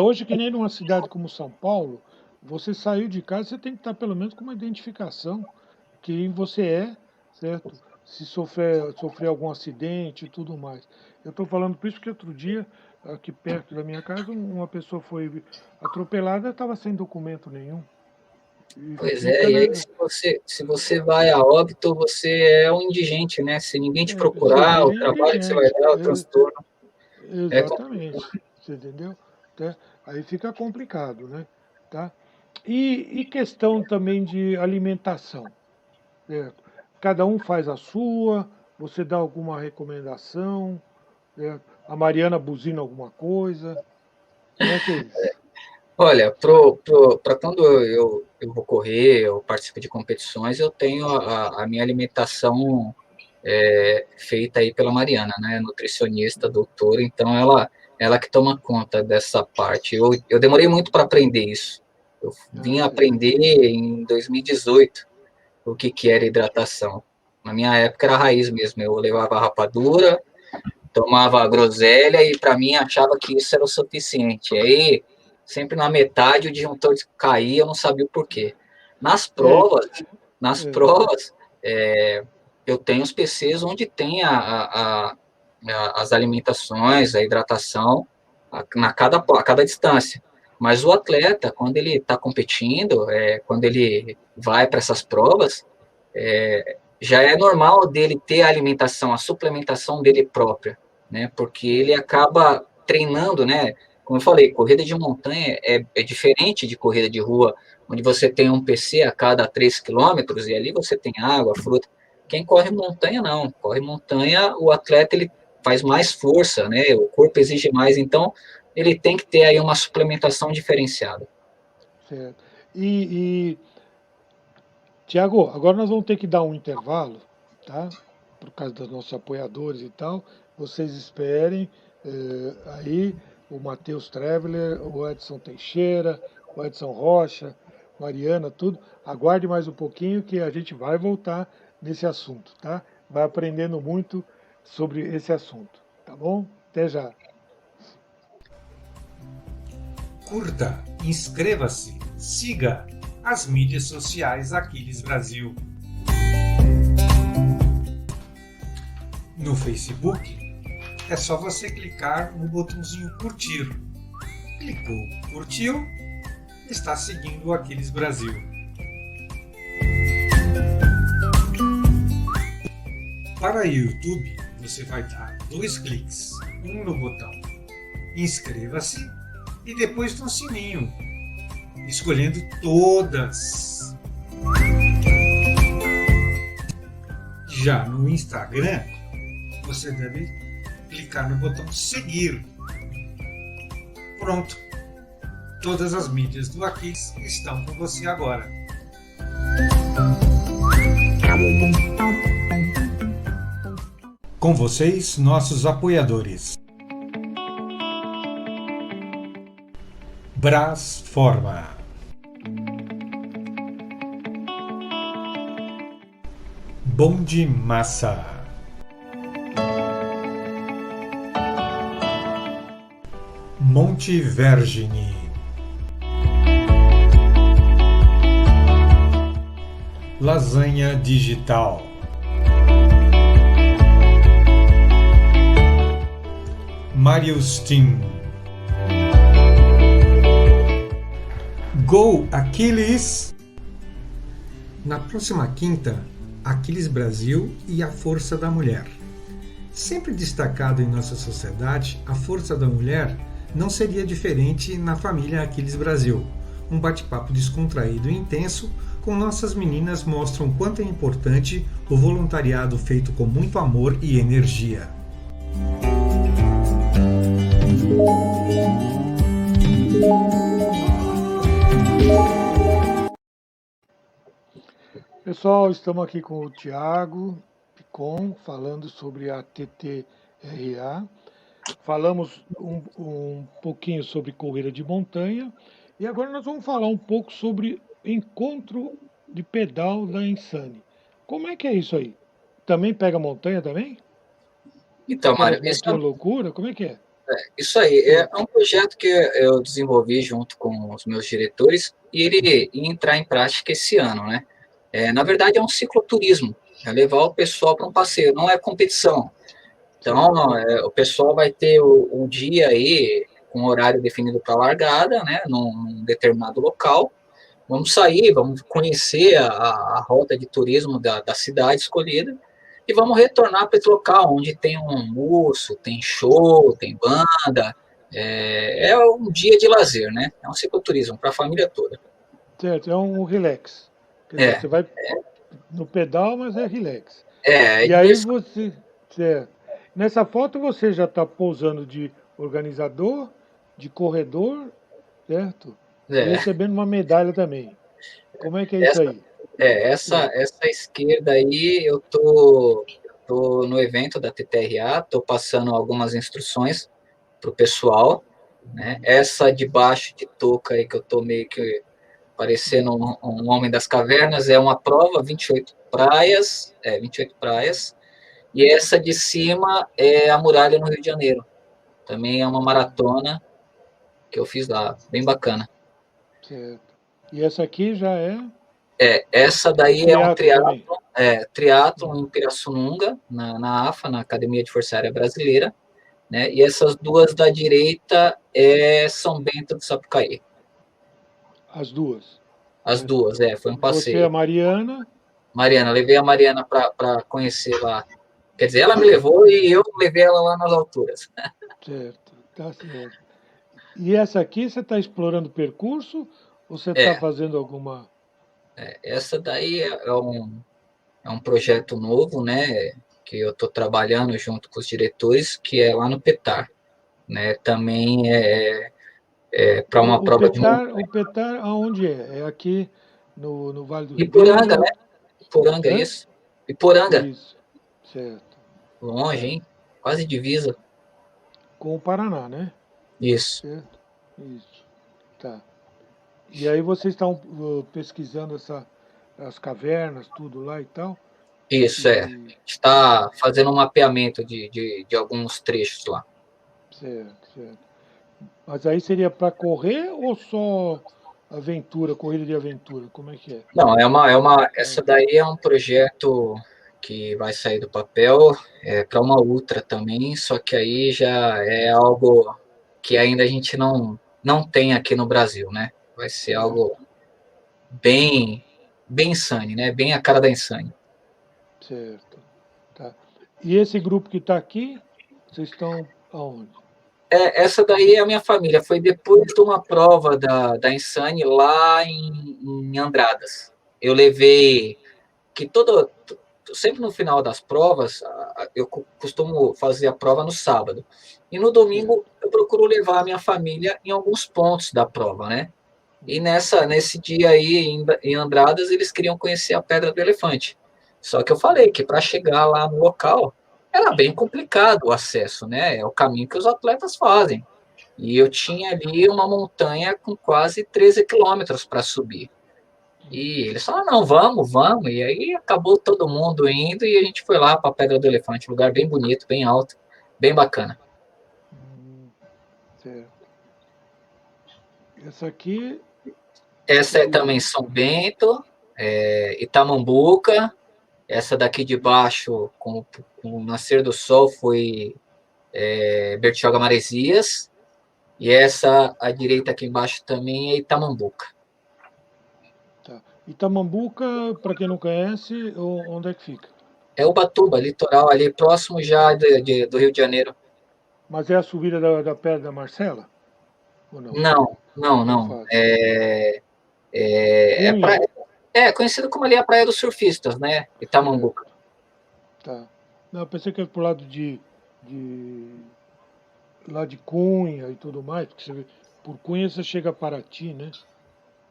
B: Hoje que nem numa cidade como São Paulo, você saiu de casa, você tem que estar pelo menos com uma identificação quem você é, certo? Se sofrer algum acidente e tudo mais. Eu estou falando por isso que outro dia, aqui perto da minha casa, uma pessoa foi atropelada, estava sem documento nenhum. E
C: Pois é,
B: fica,
C: e aí
B: né?
C: se você vai a óbito, você é um indigente, né? Se ninguém te
B: Você
C: procurar, o
B: vira
C: trabalho que você vai
B: indigente.
C: dar, o transtorno, é complicado.
B: Exatamente. Você entendeu? Tá? Aí fica complicado, né? Tá? E questão também de alimentação. Certo? Cada um faz a sua, você dá alguma recomendação, certo? A Mariana buzina alguma coisa. Como é que é isso?
C: Olha, para quando eu vou correr, eu participo de competições, eu tenho a minha alimentação feita aí pela Mariana, né? Nutricionista, doutora, então ela que toma conta dessa parte. Eu demorei muito para aprender isso. Eu vim
B: Ah, certo.
C: aprender em 2018 o que era hidratação. Na minha época era raiz mesmo, eu levava rapadura, tomava groselha e para mim achava que isso era o suficiente. Aí, sempre na metade, o disjuntor caía, eu não sabia o porquê. Nas
B: É,
C: provas, nas
B: é,
C: provas, eu tenho os PCs onde tem as alimentações, a hidratação a cada distância. Mas o atleta, quando ele está competindo, quando ele vai para essas provas, já é normal dele ter a alimentação, a suplementação dele própria, né? Porque ele acaba treinando, né? Como eu falei, corrida de montanha é diferente de corrida de rua, onde você tem um PC a cada 3 quilômetros e ali você tem água, fruta. Quem corre montanha, não. Corre montanha, o atleta ele faz mais força, né? O corpo exige mais, então ele tem que ter aí uma suplementação diferenciada.
B: certo. E Tiago, agora nós vamos ter que dar um intervalo, tá? Por causa dos nossos apoiadores e tal. Vocês esperem aí o Matheus Traveler, o Edson Teixeira, o Edson Rocha, Mariana, tudo. Aguarde mais um pouquinho que a gente vai voltar nesse assunto, tá? Vai aprendendo muito sobre esse assunto, tá bom? Até já.
A: Curta, inscreva-se, siga as mídias sociais Aquiles Brasil. No Facebook, é só você clicar no botãozinho curtir. Clicou, curtiu, está seguindo o Aquiles Brasil. Para o YouTube, você vai dar 2 cliques, um no botão inscreva-se e depois no sininho, escolhendo todas. Já no Instagram, você deve clicar no botão seguir. Pronto, todas as mídias do Aquiles estão com você agora. Com vocês, nossos apoiadores. Brás Forma. Bonde Massa. Monte Vergine. Lasanha Digital. Marius Team. Go Aquiles! Na próxima quinta, Aquiles Brasil e a força da mulher. Sempre destacado em nossa sociedade, a força da mulher não seria diferente na família Aquiles Brasil. Um bate-papo descontraído e intenso com nossas meninas mostram quanto é importante o voluntariado feito com muito amor e energia.
B: Pessoal, estamos aqui com o Tiago Picon, falando sobre a TTRA. Falamos um pouquinho sobre corrida de montanha e agora nós vamos falar um pouco sobre encontro de pedal da Insane. Como é que é isso aí? Também pega montanha também?
C: Então,
B: Aquelas
C: Mário,
B: montanhas loucura? Como é que é?
C: isso aí
B: Hum,
C: é um projeto que eu desenvolvi junto com os meus diretores e ele ia entrar em prática esse ano, né? Na verdade, é um cicloturismo, é levar o pessoal para um passeio, não é competição. Então,
B: certo.
C: o pessoal vai ter o dia aí com horário definido para largada, né, num determinado local. Vamos sair, vamos conhecer a rota de turismo da cidade escolhida e vamos retornar para esse local onde tem um almoço, tem show, tem banda. É um dia de lazer, né? É um cicloturismo para a família toda.
B: Certo, é um relax. Quer dizer,
C: É,
B: você vai no pedal, mas é relax.
C: é
B: E aí
C: diversão.
B: você. Certo. Nessa foto você já está pousando de organizador, de corredor, certo? E
C: É,
B: recebendo uma medalha também. Como é que é isso
C: essa,
B: aí?
C: essa esquerda aí, tô no evento da TTRA, tô passando algumas instruções pro pessoal, né? Essa de baixo de touca aí que eu tô meio que parecendo um homem das cavernas é uma prova, 28 praias, e essa de cima é a muralha no Rio de Janeiro. Também é uma maratona que eu fiz lá, bem bacana.
B: Certo. E essa aqui já é
C: Essa daí é um
B: triatlo também.
C: triatlon em Pirassununga, na AFA, na Academia de Força Aérea Brasileira, né? E essas duas da direita é São Bento do Sapucaí.
B: As duas.
C: As
B: Né?
C: duas, foi um
B: Você, a
C: passeio.
B: Mariana.
C: Mariana, levei a Mariana para conhecer lá. Quer dizer, ela me levou e eu levei ela lá nas alturas.
B: Certo, tá certo. E essa aqui você está explorando o percurso ou você está
C: É,
B: fazendo alguma.
C: essa daí é um projeto novo, né? Que eu estou trabalhando junto com os diretores, que é lá no Petar, né? Também é para uma prova de
B: O Petar, aonde é? É aqui no Vale do
C: Ipuranga, né?
B: Ribeira?
C: Ipuranga,
B: Hã?
C: isso. Ipuranga,
B: Isso, certo.
C: longe,
B: Tá.
C: hein? Quase divisa.
B: Com o Paraná, né?
C: Isso,
B: Certo? Isso. Tá. E aí vocês estão pesquisando as cavernas, tudo lá e tal?
C: isso,
B: E.
C: está fazendo um mapeamento de alguns trechos lá.
B: Certo, certo. Mas aí seria para correr ou só aventura, corrida de aventura? Como é que é?
C: Não,
B: É,
C: essa daí é um projeto que vai sair do papel, para uma ultra também, só que aí já é algo que ainda a gente não tem aqui no Brasil, né? Vai ser algo
B: certo,
C: bem, bem insane, né? Bem a cara da insane.
B: certo. Tá. E esse grupo que está aqui, vocês estão aonde?
C: Essa daí é a minha família, foi depois de uma prova da Insane lá em Andradas. Eu levei que sempre no final das provas, eu costumo fazer a prova no sábado. E no domingo
B: Certo.
C: eu procuro levar a minha família em alguns pontos da prova, né? E nesse dia aí, em Andradas, eles queriam conhecer a Pedra do Elefante. Só que eu falei que para chegar lá no local era bem complicado o acesso, né? É o caminho que os atletas fazem. E eu tinha ali uma montanha com quase 13 quilômetros para subir. E eles falaram, não, vamos, vamos. E aí acabou todo mundo indo e a gente foi lá para a Pedra do Elefante, um lugar bem bonito, bem alto, bem bacana.
B: Hum, certo. Essa aqui
C: Essa é
B: seria.
C: também São Bento, Itamambuca. Essa daqui de baixo, com o nascer do sol, foi Bertioga Maresias. E essa, à direita aqui embaixo também, é Itamambuca.
B: Tá. Itamambuca, para quem não conhece, onde é que fica?
C: É Ubatuba, litoral ali, próximo já do Rio de Janeiro.
B: Mas é a subida da Pedra da Marcela? Ou não?
C: Não, não,
B: Não
C: não.
B: faz.
C: É,
B: Cunha?
C: é conhecido como ali a Praia dos Surfistas, né? Itamambuca.
B: Certo. Tá. Não, eu pensei que era pro lado de lá de Cunha e tudo mais, porque você vê, por Cunha você chega a Paraty, né?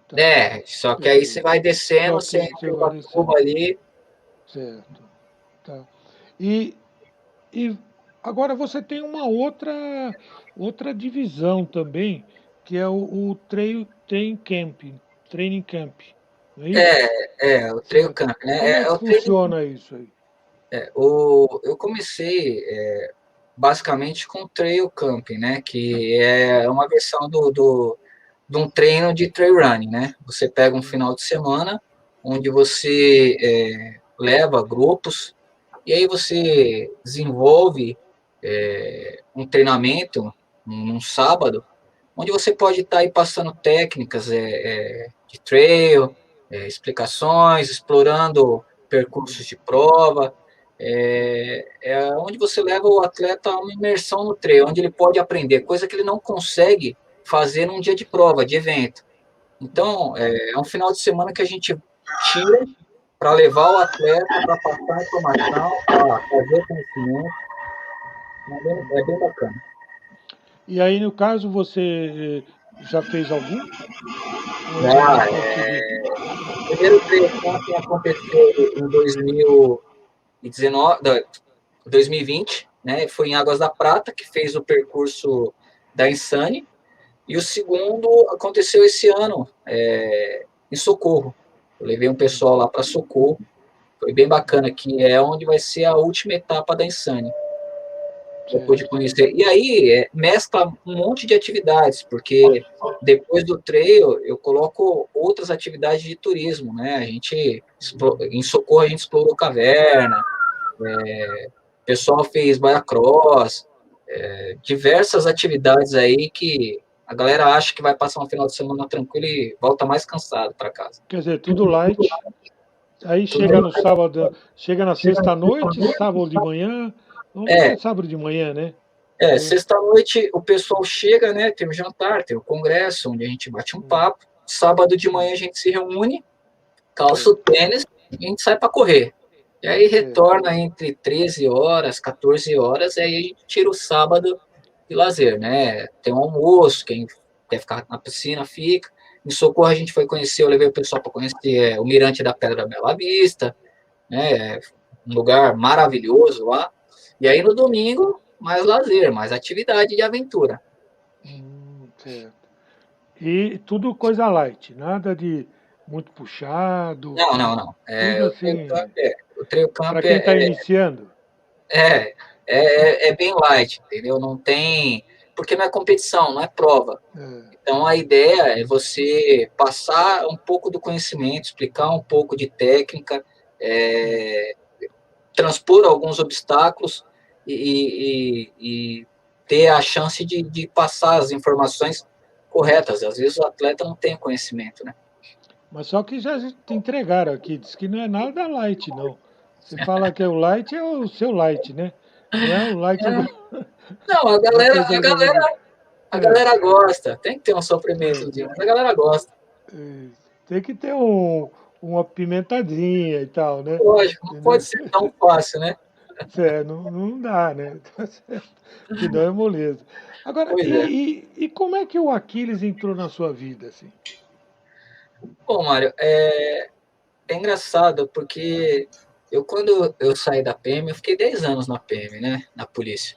B: Tá,
C: Só que aí você
B: perfeito.
C: vai descendo,
B: Só
C: você
B: que você
C: entra em
B: vai
C: Ubatuba
B: descendo.
C: ali.
B: Certo. Tá. E, e agora você tem uma outra divisão também, que é o Training Camp, não é isso?
C: O Trail
B: Certo.
C: Camp, né?
B: Como é que
C: O training,
B: funciona isso aí?
C: eu comecei basicamente com Trail Camp, né? Que é uma versão de um treino de trail running, né? Você pega um
B: Hum,
C: final de semana onde você leva grupos e aí você desenvolve um treinamento num sábado, onde você pode estar aí passando técnicas de trail, explicações, explorando percursos de prova, onde você leva o atleta a uma imersão no trail, onde ele pode aprender, coisa que ele não consegue fazer num dia de prova, de evento. Então, é um final de semana que a gente tira para levar o atleta, para passar informação, para fazer conhecimento, é bem bacana.
B: E aí, no caso, você Já fez algum? Ou ainda não
C: Ah,
B: conseguiu?
C: o primeiro trail camping aconteceu em 2019, 2020, né? Foi em Águas da Prata, que fez o percurso da Insane. E o segundo aconteceu esse ano, em Socorro. Eu levei um pessoal lá para Socorro. Foi bem bacana, que é onde vai ser a última etapa da Insane. Eu pude
B: Certo.
C: conhecer. E aí, mescla um monte de atividades, porque depois do trail, eu coloco outras atividades de turismo, né? Em Socorro, a gente explorou caverna, o pessoal fez bike-cross, diversas atividades aí que a galera acha que vai passar um final de semana tranquilo e volta mais cansado para casa.
B: Quer dizer, tudo light. Aí chega no sábado, chega na sexta à noite, sábado de manhã. Normalmente é
C: É,
B: sábado de manhã, né? É,
C: sexta-noite o pessoal chega, né? Tem o jantar, tem o congresso, onde a gente bate um papo. Sábado de manhã a gente se reúne, calça o
B: certo,
C: tênis e a gente sai para correr. E aí
B: certo.
C: retorna entre 13 horas, 14 horas, e aí a gente tira o sábado de lazer, né? Tem um almoço, quem quer ficar na piscina fica. Em Socorro a gente foi conhecer, eu levei o pessoal para conhecer o Mirante da Pedra da Bela Vista, né? Um lugar maravilhoso lá. E aí no domingo, mais lazer, mais atividade de aventura.
B: Certo. E tudo coisa light, nada de muito puxado,
C: Não, não, não.
B: tudo assim,
C: O trail camp
B: para quem está iniciando.
C: é, é bem light, entendeu? Não tem. Porque não é competição, não é prova.
B: É,
C: Então, a ideia é você passar um pouco do conhecimento, explicar um pouco de técnica, é, transpor alguns obstáculos e ter a chance de passar as informações corretas. Às vezes o atleta não tem conhecimento, né?
B: mas só que já te entregaram aqui, diz que não é nada light, não. Você fala que é o light, é o seu light, né? Não é o light do,
C: Não,
B: da coisa que você.
C: a
B: É,
C: galera gosta, tem que ter um
B: é,
C: sofrimento, mas a galera gosta.
B: é, tem que ter uma pimentadinha e tal, né?
C: Lógico, não pode
B: Entendeu?
C: ser tão fácil, né?
B: É, não, não dá, né? Tá certo. Que não é moleza. Agora,
C: Pois é.
B: e como é que o Aquiles entrou na sua vida, assim?
C: Bom, Mário, é engraçado porque quando eu saí da PM, eu fiquei 10 anos na PM, né? Na polícia.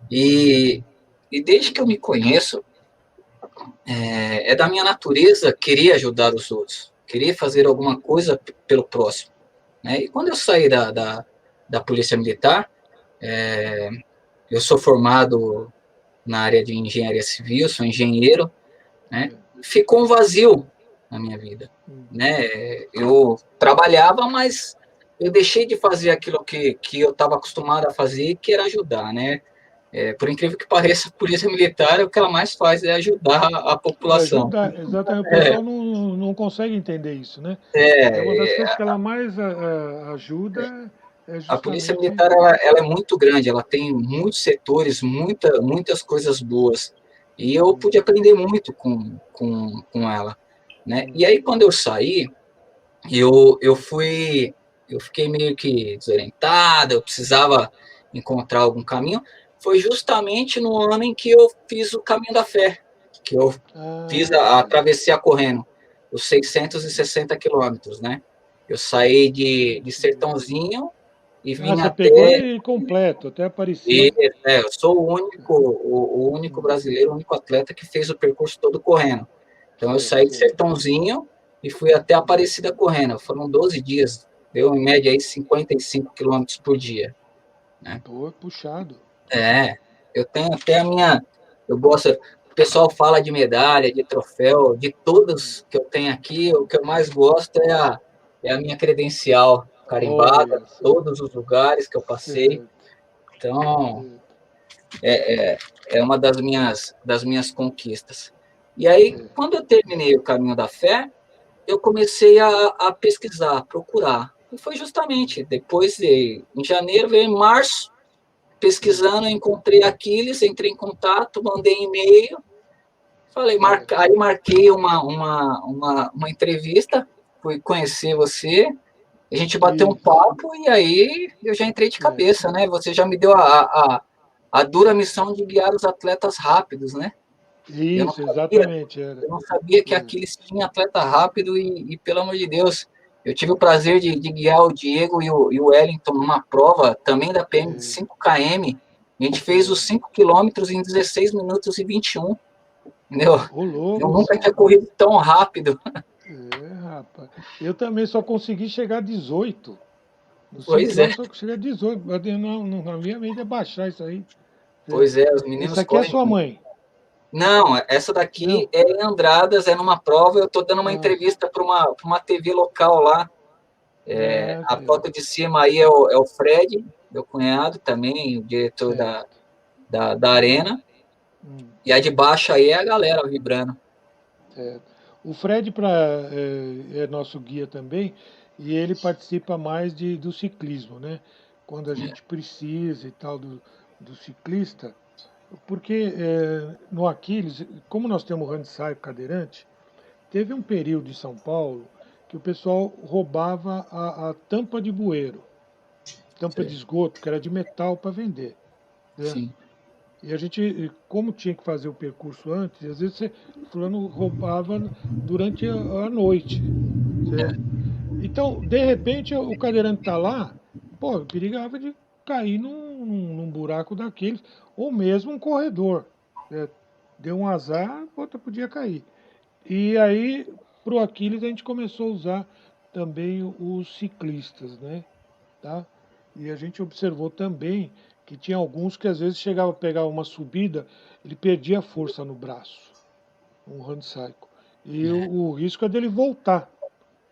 C: E desde que eu me conheço, é da minha natureza querer ajudar os outros, querer fazer alguma coisa pelo próximo, né? E quando eu saí da Polícia Militar, eu sou formado na área de engenharia civil, sou engenheiro, né?
B: É,
C: Ficou um vazio na minha vida,
B: uhum.
C: né? Eu trabalhava, mas eu deixei de fazer aquilo que eu estava acostumado a fazer, que era ajudar, né? Por incrível que pareça, a polícia militar, o que ela mais faz é ajudar a
B: É
C: população.
B: ajudar, exatamente. O
C: É,
B: pessoal não consegue entender isso, né? É uma das
C: é,
B: coisas que ela mais ajuda é
C: a polícia
B: justamente.
C: militar ela é muito grande, ela tem muitos setores, muitas coisas boas. E eu pude aprender muito com ela, né? E aí, quando eu saí, eu fiquei meio que desorientado, eu precisava encontrar algum caminho. Foi justamente no ano em que eu fiz o Caminho da Fé, que eu fiz
B: Ah,
C: a
B: sim.
C: travessia correndo, os 660 quilômetros, né? Eu saí de
B: Sim.
C: Sertãozinho e
B: Ah,
C: vim
B: você pegou
C: até.
B: ele completo, até
C: E,
B: Aparecida.
C: eu sou o único
B: Hum,
C: brasileiro, o único atleta que fez o percurso todo correndo. Então, eu
B: certo,
C: saí de
B: certo.
C: Sertãozinho e fui até Aparecida correndo. Foram 12 dias, deu em média aí 55 quilômetros por dia, né?
B: Pô, puxado.
C: É, eu tenho até a minha. Eu gosto. O pessoal fala de medalha, de troféu, de
B: Hum.
C: todos que eu tenho aqui. O que eu mais gosto é a minha credencial carimbada,
B: Olha só.
C: todos os lugares que eu passei.
B: Certo,
C: Então,
B: certo.
C: é uma das minhas conquistas. E aí,
B: É.
C: quando eu terminei o Caminho da Fé, eu comecei a pesquisar, a procurar. E foi justamente depois em janeiro, veio em março, pesquisando, encontrei Aquiles, entrei em contato, mandei e-mail,
B: Certo.
C: aí marquei uma entrevista, fui conhecer você, a gente bateu um
B: Isso.
C: papo e aí eu já entrei de
B: É.
C: cabeça, né? Você já me deu a dura missão de guiar os atletas rápidos, né?
B: Isso, exatamente, era.
C: Eu não sabia que
B: É,
C: Aquiles tinha atleta rápido pelo amor de Deus, eu tive o prazer de guiar o Diego e o Wellington numa prova também da PM de
B: é,
C: 5 km. A gente fez os
B: é.
C: 5 quilômetros em 16 minutos e 21, entendeu?
B: Ô,
C: Eu
B: louco,
C: nunca tinha
B: cara.
C: corrido tão rápido.
B: É, rapaz. Eu também só consegui chegar a 18. Nos 5
C: Pois é,
B: quilômetros eu cheguei a 18. Mas eu não, na minha mente é baixar isso aí. É.
C: pois é, os
B: Esse
C: meninos
B: aqui é a
C: correm.
B: sua mãe?
C: Não, essa daqui
B: Não?
C: é em Andradas, é numa prova, eu estou dando uma
B: Ah,
C: entrevista para uma TV local lá. A
B: certo.
C: foto de cima aí é o Fred, meu cunhado também, o diretor da,
B: Certo.
C: da, da Arena,
B: Hum,
C: e a de baixo aí é a galera vibrando.
B: certo. O Fred é nosso guia também e ele participa mais do ciclismo, né? Quando a gente precisa e tal do ciclista, porque no Aquiles, como nós temos o handicap cadeirante, teve um período em São Paulo que o pessoal roubava a tampa de bueiro, tampa de
C: Sei,
B: esgoto, que era de metal para vender, né?
C: sim,
B: E a gente, como tinha que fazer o percurso antes, às vezes fulano roubava durante a noite, certo? Então, de repente, o cadeirante está lá, pô, perigava de cair num buraco daqueles, ou mesmo um corredor, certo? Deu um azar, outra podia cair. E aí, para o Aquiles, a gente começou a usar também os ciclistas, né? Tá? E a gente observou também que tinha alguns que às vezes chegava a pegar uma subida, ele perdia força no braço, um handcycle. E
C: é,
B: o risco é dele voltar,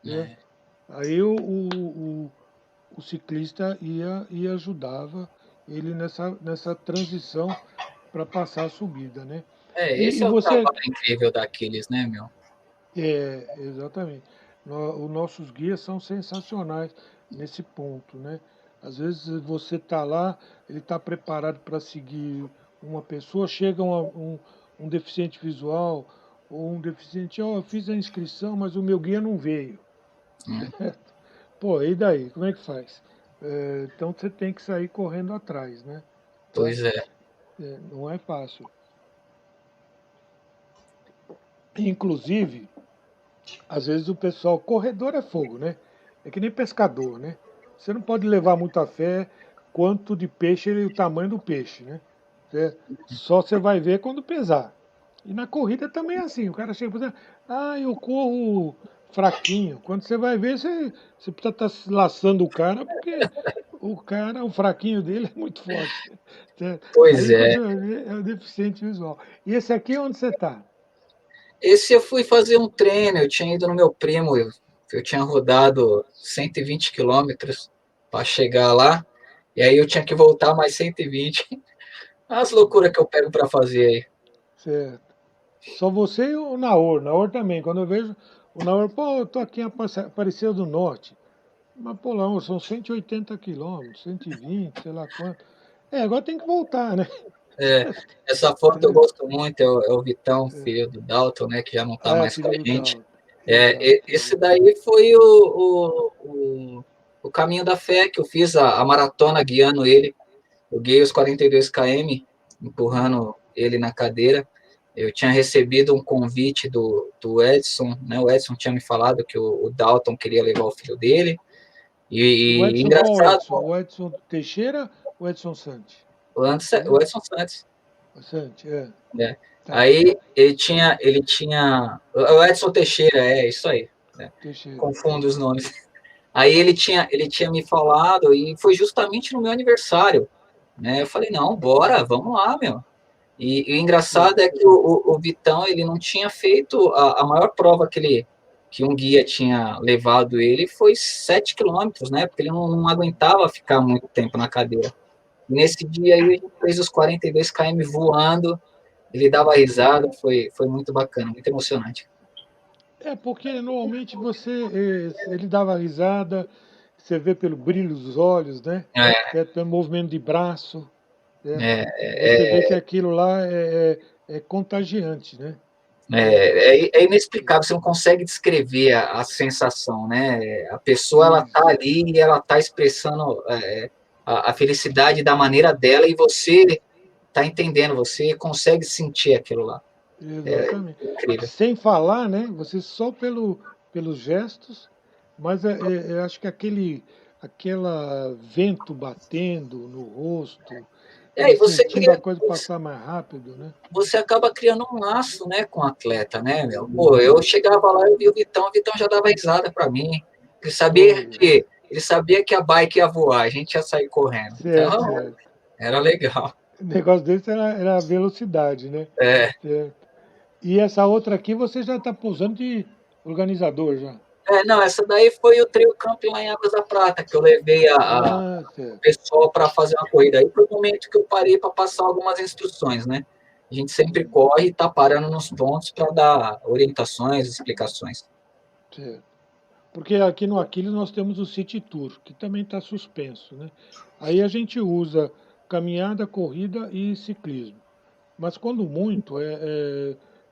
B: né?
C: é.
B: Aí o ciclista ia e ajudava ele nessa transição para passar a subida, né? E
C: Esse é o
B: você,
C: trabalho incrível da Aquiles, né, meu?
B: exatamente. Os nossos guias são sensacionais nesse ponto, né? Às vezes você está lá, ele está preparado para seguir uma pessoa, chega um deficiente visual ou um deficiente, ó, eu fiz a inscrição, mas o meu guia não veio.
C: Hum,
B: Pô, e daí? Como é que faz? Então você tem que sair correndo atrás, né? Tá?
C: pois é.
B: Não é fácil. Inclusive, às vezes o pessoal, corredor é fogo, né? É que nem pescador, né? Você não pode levar muita fé quanto de peixe e o tamanho do peixe, né? Só você vai ver quando pesar. E na corrida também é assim, o cara chega e fala, eu corro fraquinho. Quando você vai ver, você precisa estar laçando o cara, porque o fraquinho dele é muito forte. Certo?
C: Pois
B: Aí quando
C: é.
B: você vai ver, é o deficiente visual. E esse aqui é onde você está?
C: Esse eu fui fazer um treino, eu tinha ido no meu primo, eu tinha rodado 120 quilômetros para chegar lá, e aí eu tinha que voltar mais 120. As loucuras que eu pego para fazer aí.
B: Certo. Só você e o Naor. Naor também. Quando eu vejo o Naor, pô, eu tô aqui em Aparecida do Norte. Mas, pô, lá são 180 quilômetros, 120, sei lá quanto. Agora tem que voltar, né?
C: É, essa foto eu gosto muito, é o Vitão, filho do Dalton, né, que já não está mais com
B: Filho
C: a
B: do
C: gente.
B: Dalton. Exato,
C: Esse
B: exato.
C: daí foi o caminho da fé que eu fiz, a maratona guiando ele. Eu guiei os 42 km,
B: Hum.
C: empurrando ele na cadeira. Eu tinha recebido um convite do Edson, né? O Edson tinha me falado que o Dalton queria levar o filho dele.
B: O
C: E
B: Edson, qual
C: engraçado,
B: Edson? O Edson Teixeira ou Edson Santos? Você
C: O
B: lembra?
C: Edson Santos,
B: O Santos,
C: né?
B: tá.
C: Aí ele tinha o Edson Teixeira, é isso aí, né?
B: Teixeira.
C: Confundo os nomes. Aí ele tinha me falado e foi justamente no meu aniversário, né? Eu falei, não, bora, vamos lá, meu. E o engraçado
B: Certo.
C: é que o Vitão, ele não tinha feito a maior prova que um guia tinha levado ele foi 7 quilômetros, né? Porque ele não aguentava ficar muito tempo na cadeira. E nesse dia aí, a gente fez os 42 km voando, ele dava risada, foi muito bacana, muito emocionante.
B: Porque normalmente ele dava risada, você vê pelo brilho dos olhos, né?
C: É,
B: Certo? Pelo movimento de braço, certo? Você vê
C: é,
B: que aquilo lá é contagiante, né? Certo?
C: é inexplicável, você não consegue descrever a sensação, né? A pessoa, ela tá
B: Isso.
C: ali e ela tá expressando a felicidade da maneira dela e você tá entendendo, você consegue sentir aquilo lá.
B: exatamente.
C: Incrível.
B: Sem falar, né? Você só pelos gestos, mas acho que aquela vento batendo no rosto,
C: E
B: ele
C: aí você
B: sentindo a
C: cria,
B: coisa passar mais rápido, né?
C: você acaba criando um laço, né, com o atleta, né, meu? Pô, eu chegava lá, eu vi o Vitão já dava risada para mim.
B: Olha,
C: Ele sabia que a bike ia voar, a gente ia sair correndo.
B: certo,
C: Então,
B: certo.
C: era legal.
B: O negócio desse era a velocidade, né?
C: É,
B: Certo. E essa outra aqui você já está pousando de organizador já.
C: não, essa daí foi o trio camp lá em Águas da Prata, que eu levei
B: Ah,
C: o
B: certo.
C: pessoal para fazer uma corrida. Aí foi o momento que eu parei para passar algumas instruções, né? A gente sempre corre e tá parando nos pontos para dar orientações, explicações.
B: Certo. Porque aqui no Aquiles nós temos o City Tour, que também está suspenso, né? Aí a gente usa caminhada, corrida e ciclismo. Mas quando muito,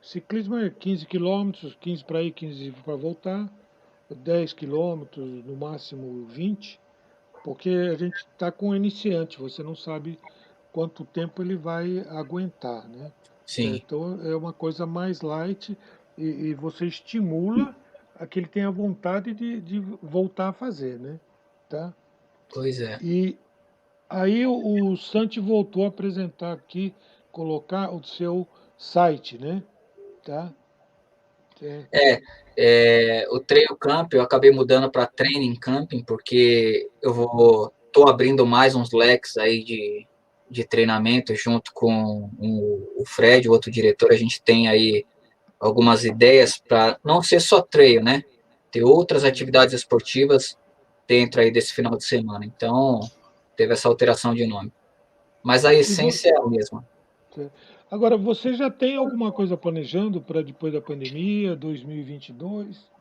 B: ciclismo é 15 quilômetros, 15 para ir, 15 para voltar, 10 quilômetros, no máximo 20, porque a gente está com o iniciante, você não sabe quanto tempo ele vai aguentar, né?
C: Sim,
B: Então é uma coisa mais light e você estimula a que ele tenha vontade de voltar a fazer, né? Tá?
C: pois é.
B: E aí o Santi voltou a apresentar aqui, colocar o seu site, né? Tá? É,
C: O trail camp eu acabei mudando para training camping porque tô abrindo mais uns leques aí de treinamento junto com o Fred, o outro diretor. A gente tem aí algumas ideias para não ser só trail, né? Ter outras
B: é,
C: atividades esportivas dentro aí desse final de semana. Então, teve essa alteração de nome. Mas a
B: e vo-
C: essência é a mesma.
B: é. Agora, você já tem alguma coisa planejando para depois da pandemia, 2022?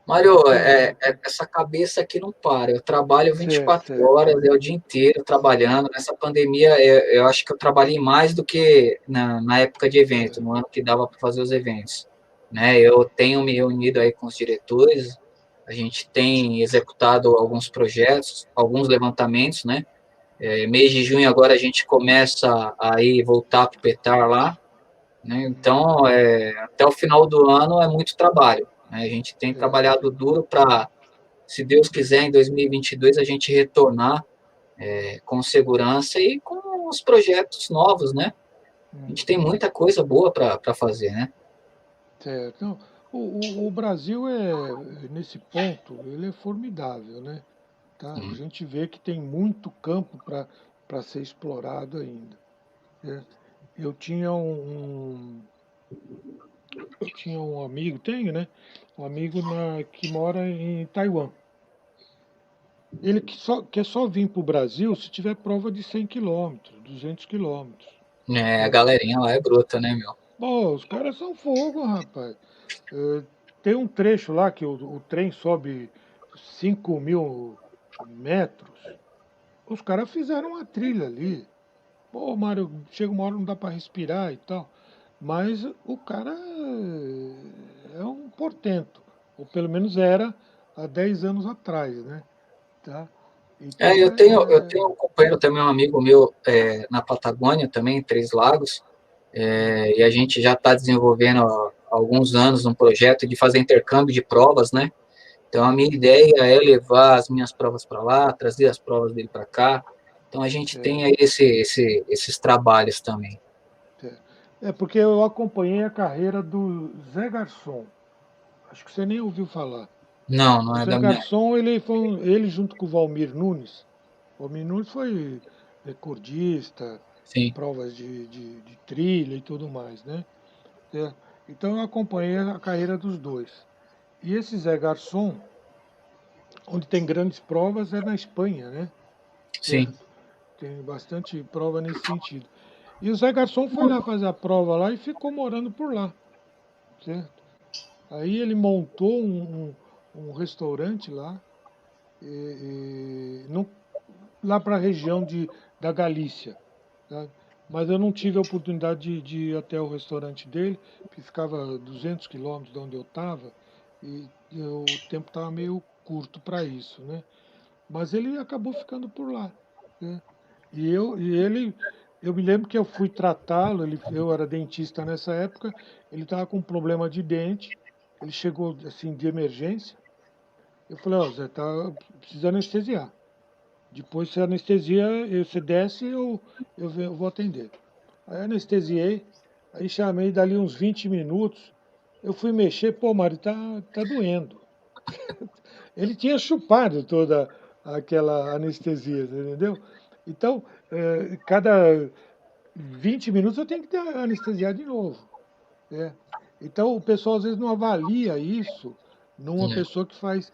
C: Mário,
B: Tem alguma coisa?
C: essa cabeça aqui não para. Eu trabalho
B: Certo,
C: 24
B: certo,
C: horas, é o dia inteiro trabalhando. Nessa pandemia, eu acho que eu trabalhei mais do que na época de evento,
B: certo,
C: no ano que dava para fazer os eventos. Né? Eu tenho me reunido aí com os diretores, a gente tem executado alguns projetos, alguns levantamentos, né? Mês de junho agora a gente começa a ir voltar para o PETAR lá, né? Então, até o final do ano é muito trabalho, né? A gente tem
B: certo.
C: trabalhado duro para, se Deus quiser, em 2022 a gente retornar com segurança e com os projetos novos, né? A gente tem
B: Uhum.
C: muita coisa boa para fazer, né?
B: Certo. Não, o Brasil nesse ponto, ele é formidável, né? Tá? A
C: Sim.
B: gente vê que tem muito campo para ser explorado ainda. Né? Eu tinha eu tinha um amigo, tenho, né? Um amigo que mora em Taiwan. Ele quer só vir para o Brasil se tiver prova de 100 quilômetros, 200 quilômetros.
C: A
B: Certo?
C: galerinha lá é bruta, né, meu?
B: Pô, os caras são fogo, rapaz. Tem um trecho lá que o trem sobe 5.000 metros. Os caras fizeram uma trilha ali. Pô, Mário, chega uma hora não dá para respirar e tal. Mas o cara é um portento. Ou pelo menos era há 10 anos atrás, né? Tá? Então
C: Eu tenho um companheiro também, um amigo meu na Patagônia também, em Três Lagos, e a gente já está desenvolvendo há alguns anos um projeto de fazer intercâmbio de provas, né? Então, a minha ideia é levar as minhas provas para lá, trazer as provas dele para cá. Então, a gente tem aí esses trabalhos também.
B: porque eu acompanhei a carreira do Zé Garçom. Acho que você nem ouviu falar.
C: Não, não
B: O
C: é
B: Zé
C: da minha.
B: Garçom, ele junto com o Valmir Nunes. O Valmir Nunes foi recordista em
C: Sim,
B: provas de trilha e tudo mais, né? É, então eu acompanhei a carreira dos dois. E esse Zé Garçom, onde tem grandes provas, é na Espanha, né?
C: sim.
B: Certo? Tem bastante prova nesse sentido. E o Zé Garçom foi lá fazer a prova lá e ficou morando por lá, certo? Aí ele montou um restaurante lá, lá para a região da Galícia. Tá? Mas eu não tive a oportunidade de ir até o restaurante dele, que ficava a 200 quilômetros de onde eu estava, e o tempo estava meio curto para isso, né? Mas ele acabou ficando por lá, né? E ele Eu me lembro que eu fui tratá-lo, eu era dentista nessa época, ele estava com um problema de dente, ele chegou assim de emergência. Eu falei, ó, Zé, tá precisa anestesiar. Depois você anestesia, você desce, eu vou atender. Aí anestesiei, aí chamei dali uns 20 minutos, eu fui mexer, pô, Mário, tá doendo. Ele tinha chupado toda aquela anestesia, você entendeu? Então, cada 20 minutos eu tenho que ter anestesiar de novo. Né? Então, o pessoal às vezes não avalia isso numa
C: né?
B: pessoa que faz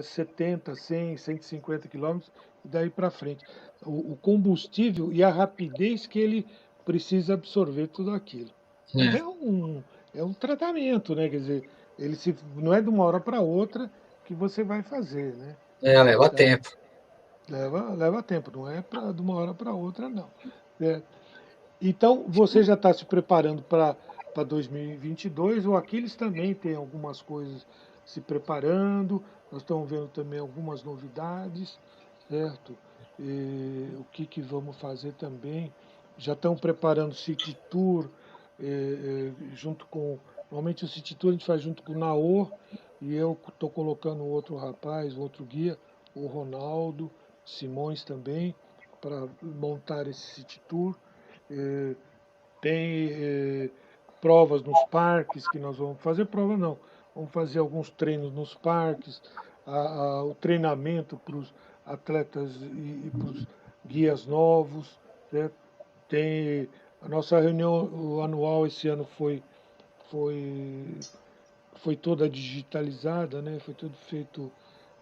B: 70, 100, 150 quilômetros e daí para frente. O combustível e a rapidez que ele precisa absorver tudo aquilo. Mas
C: É,
B: é um tratamento, né? Quer dizer, não é de uma hora para outra que você vai fazer, né?
C: leva
B: Tá?
C: tempo.
B: Leva tempo, não é de uma hora para outra, não. É. Então, você já está se preparando para 2022. O Aquiles também tem algumas coisas se preparando. Nós estamos vendo também algumas novidades, certo? O que vamos fazer também? Já estão preparando o City Tour, junto com. Normalmente o City Tour a gente faz junto com o Naor, e eu estou colocando outro rapaz, outro guia, o Ronaldo Simões também, para montar esse City Tour. Eh, Tem provas nos parques que nós vamos fazer, prova não, vamos fazer alguns treinos nos parques, o treinamento para os atletas e para os guias novos, né? Tem a nossa reunião anual esse ano foi, foi toda digitalizada, né? Foi tudo feito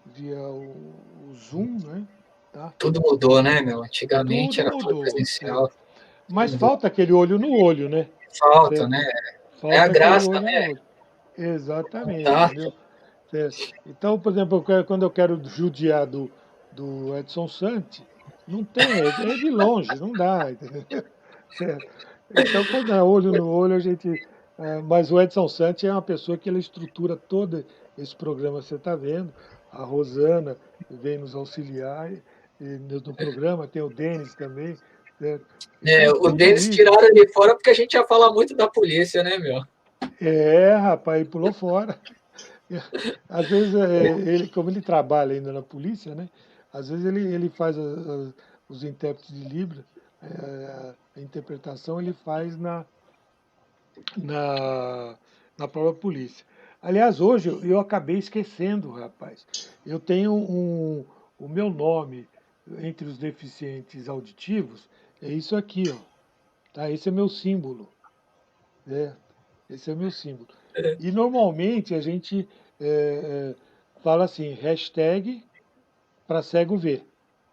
B: via o Zoom, né? Tá?
C: Tudo mudou, né, meu? Antigamente
B: Tudo
C: era tudo
B: mudou.
C: presencial, tudo
B: Mas
C: mudou.
B: falta aquele olho no olho, né?
C: Falta,
B: Certo?
C: né? É a
B: Falta aquele
C: graça,
B: olho no
C: né?
B: olho. Exatamente,
C: Contato.
B: entendeu? Certo. Então, por exemplo, quando eu quero judiar do Edson Santi, não tem, é de longe, não dá, entendeu? Certo. Então, quando é olho no olho, a gente. Mas o Edson Santi é uma pessoa que ele estrutura todo esse programa que você está vendo. A Rosana vem nos auxiliar no programa, tem o Denis também. Certo?
C: É,
B: Então,
C: o
B: tudo
C: deles
B: isso.
C: tiraram ele fora porque a gente ia falar muito da polícia, né, meu?
B: Rapaz, ele pulou fora. Às vezes, como ele trabalha ainda na polícia, né? Às vezes ele faz os intérpretes de Libra, a interpretação ele faz na, na própria polícia. Aliás, hoje eu acabei esquecendo, rapaz. Eu tenho o meu nome entre os deficientes auditivos, é isso aqui, ó. Tá? Esse é meu símbolo. Né? Esse é o meu símbolo. E normalmente a gente fala assim, hashtag para cego ver.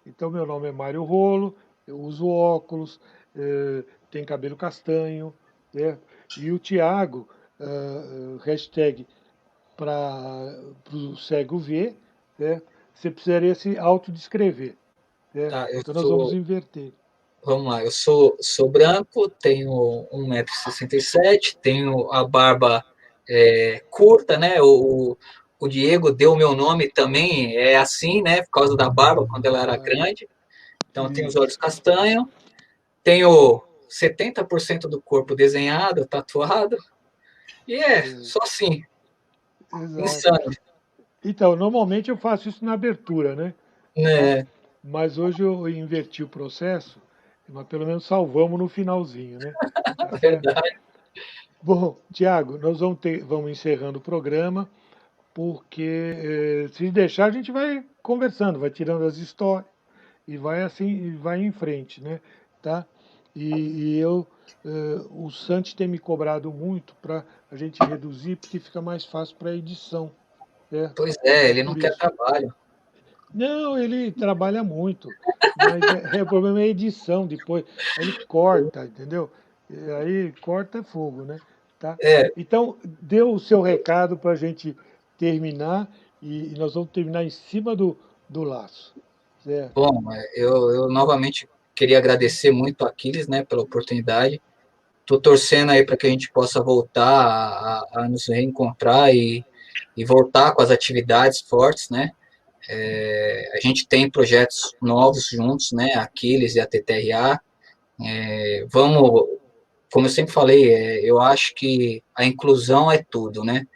B: Então meu nome é Mário Rolo, eu uso óculos, tenho cabelo castanho, né? E o Tiago, hashtag para o cego ver, né? Você precisaria se autodescrever. Né?
C: Tá, eu
B: Então nós vamos
C: sou.
B: inverter.
C: Vamos lá, eu sou branco, tenho 1,67 m, tenho a barba curta, né? O Diego deu o meu nome também, é assim, né? Por causa da barba, quando ela era
B: Ah,
C: grande. Então, eu tenho os olhos
B: isso.
C: castanhos, tenho 70% do corpo desenhado, tatuado, e
B: É,
C: só assim,
B: exato.
C: insano,
B: Então, normalmente eu faço isso na abertura, né? Tá?
C: né?
B: Mas hoje eu inverti o processo, mas pelo menos salvamos no finalzinho, né? Tá certo?
C: Verdade.
B: Bom, Tiago, nós vamos encerrando o programa, porque se deixar a gente vai conversando, vai tirando as histórias e vai assim, e vai em frente, né? Tá? O Santi tem me cobrado muito para a gente reduzir, porque fica mais fácil para a edição, certo?
C: Pois é,
B: É
C: ele não
B: por
C: quer
B: isso.
C: trabalho.
B: Não, ele trabalha muito, mas o problema é a edição depois. Aí ele corta, entendeu? E aí corta é fogo, né? Tá?
C: É,
B: Então, deu o seu recado para a gente terminar e nós vamos terminar em cima do laço, certo?
C: bom, eu novamente queria agradecer muito a Aquiles, né, pela oportunidade. Estou torcendo aí para que a gente possa voltar a nos reencontrar e voltar com as atividades fortes, né? A gente tem projetos novos juntos, né? A Aquiles e a TTRA. Vamos, como eu sempre falei, eu acho que a inclusão é tudo, né?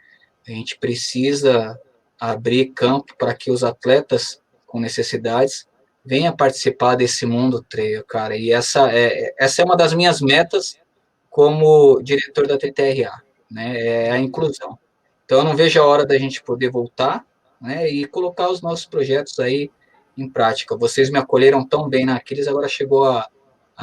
C: A gente precisa abrir campo para que os atletas com necessidades venham participar desse mundo trail, cara. E essa é uma das minhas metas como diretor da TTRA, né? É a inclusão. Então, eu não vejo a hora da gente poder voltar, né? E colocar os nossos projetos aí em prática. Vocês me acolheram tão bem na Aquiles, agora chegou a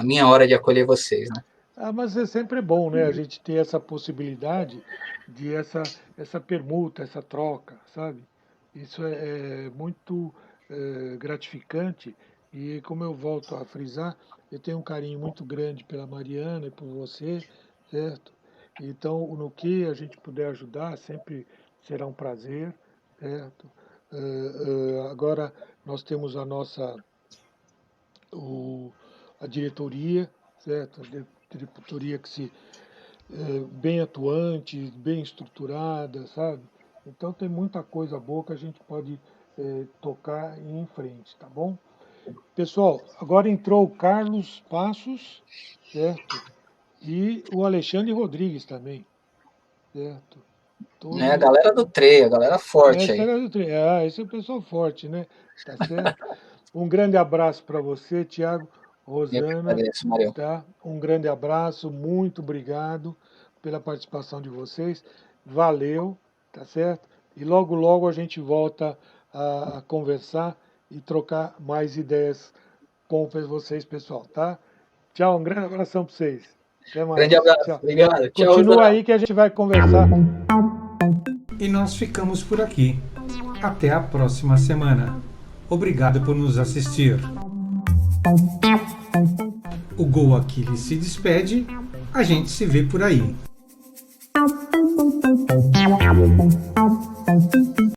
C: minha hora de acolher vocês, né?
B: Ah, mas é sempre bom, né? A gente ter essa possibilidade de essa permuta, essa troca, sabe? Isso é muito gratificante e, como eu volto a frisar, eu tenho um carinho muito grande pela Mariana e por você, certo? Então, no que a gente puder ajudar, sempre será um prazer, certo? Agora nós temos o, a diretoria, certo? A diretoria que bem atuante, bem estruturada, sabe? Então tem muita coisa boa que a gente pode tocar e ir em frente, tá bom? Pessoal, agora entrou o Carlos Passos, certo? E o Alexandre Rodrigues também, certo?
C: A
B: Todos.
C: galera do treino, a galera forte
B: Essa
C: aí.
B: era do esse é o pessoal forte, né? Tá certo? Um grande abraço para você, Tiago,
C: Eu que
B: Rosana,
C: agradeço, Mario.
B: tá? Um grande abraço, muito obrigado pela participação de vocês. Valeu, tá certo? E logo, logo a gente volta a conversar e trocar mais ideias com vocês, pessoal, tá? Tchau, um grande abração para vocês. Até
C: Grande
B: mais.
C: abraço,
B: Tchau.
C: obrigado. Tchau,
B: Continua
C: Rosana.
B: aí que a gente vai conversar.
A: E nós ficamos por aqui. Até a próxima semana. Obrigado por nos assistir. O Go Aquiles se despede. A gente se vê por aí.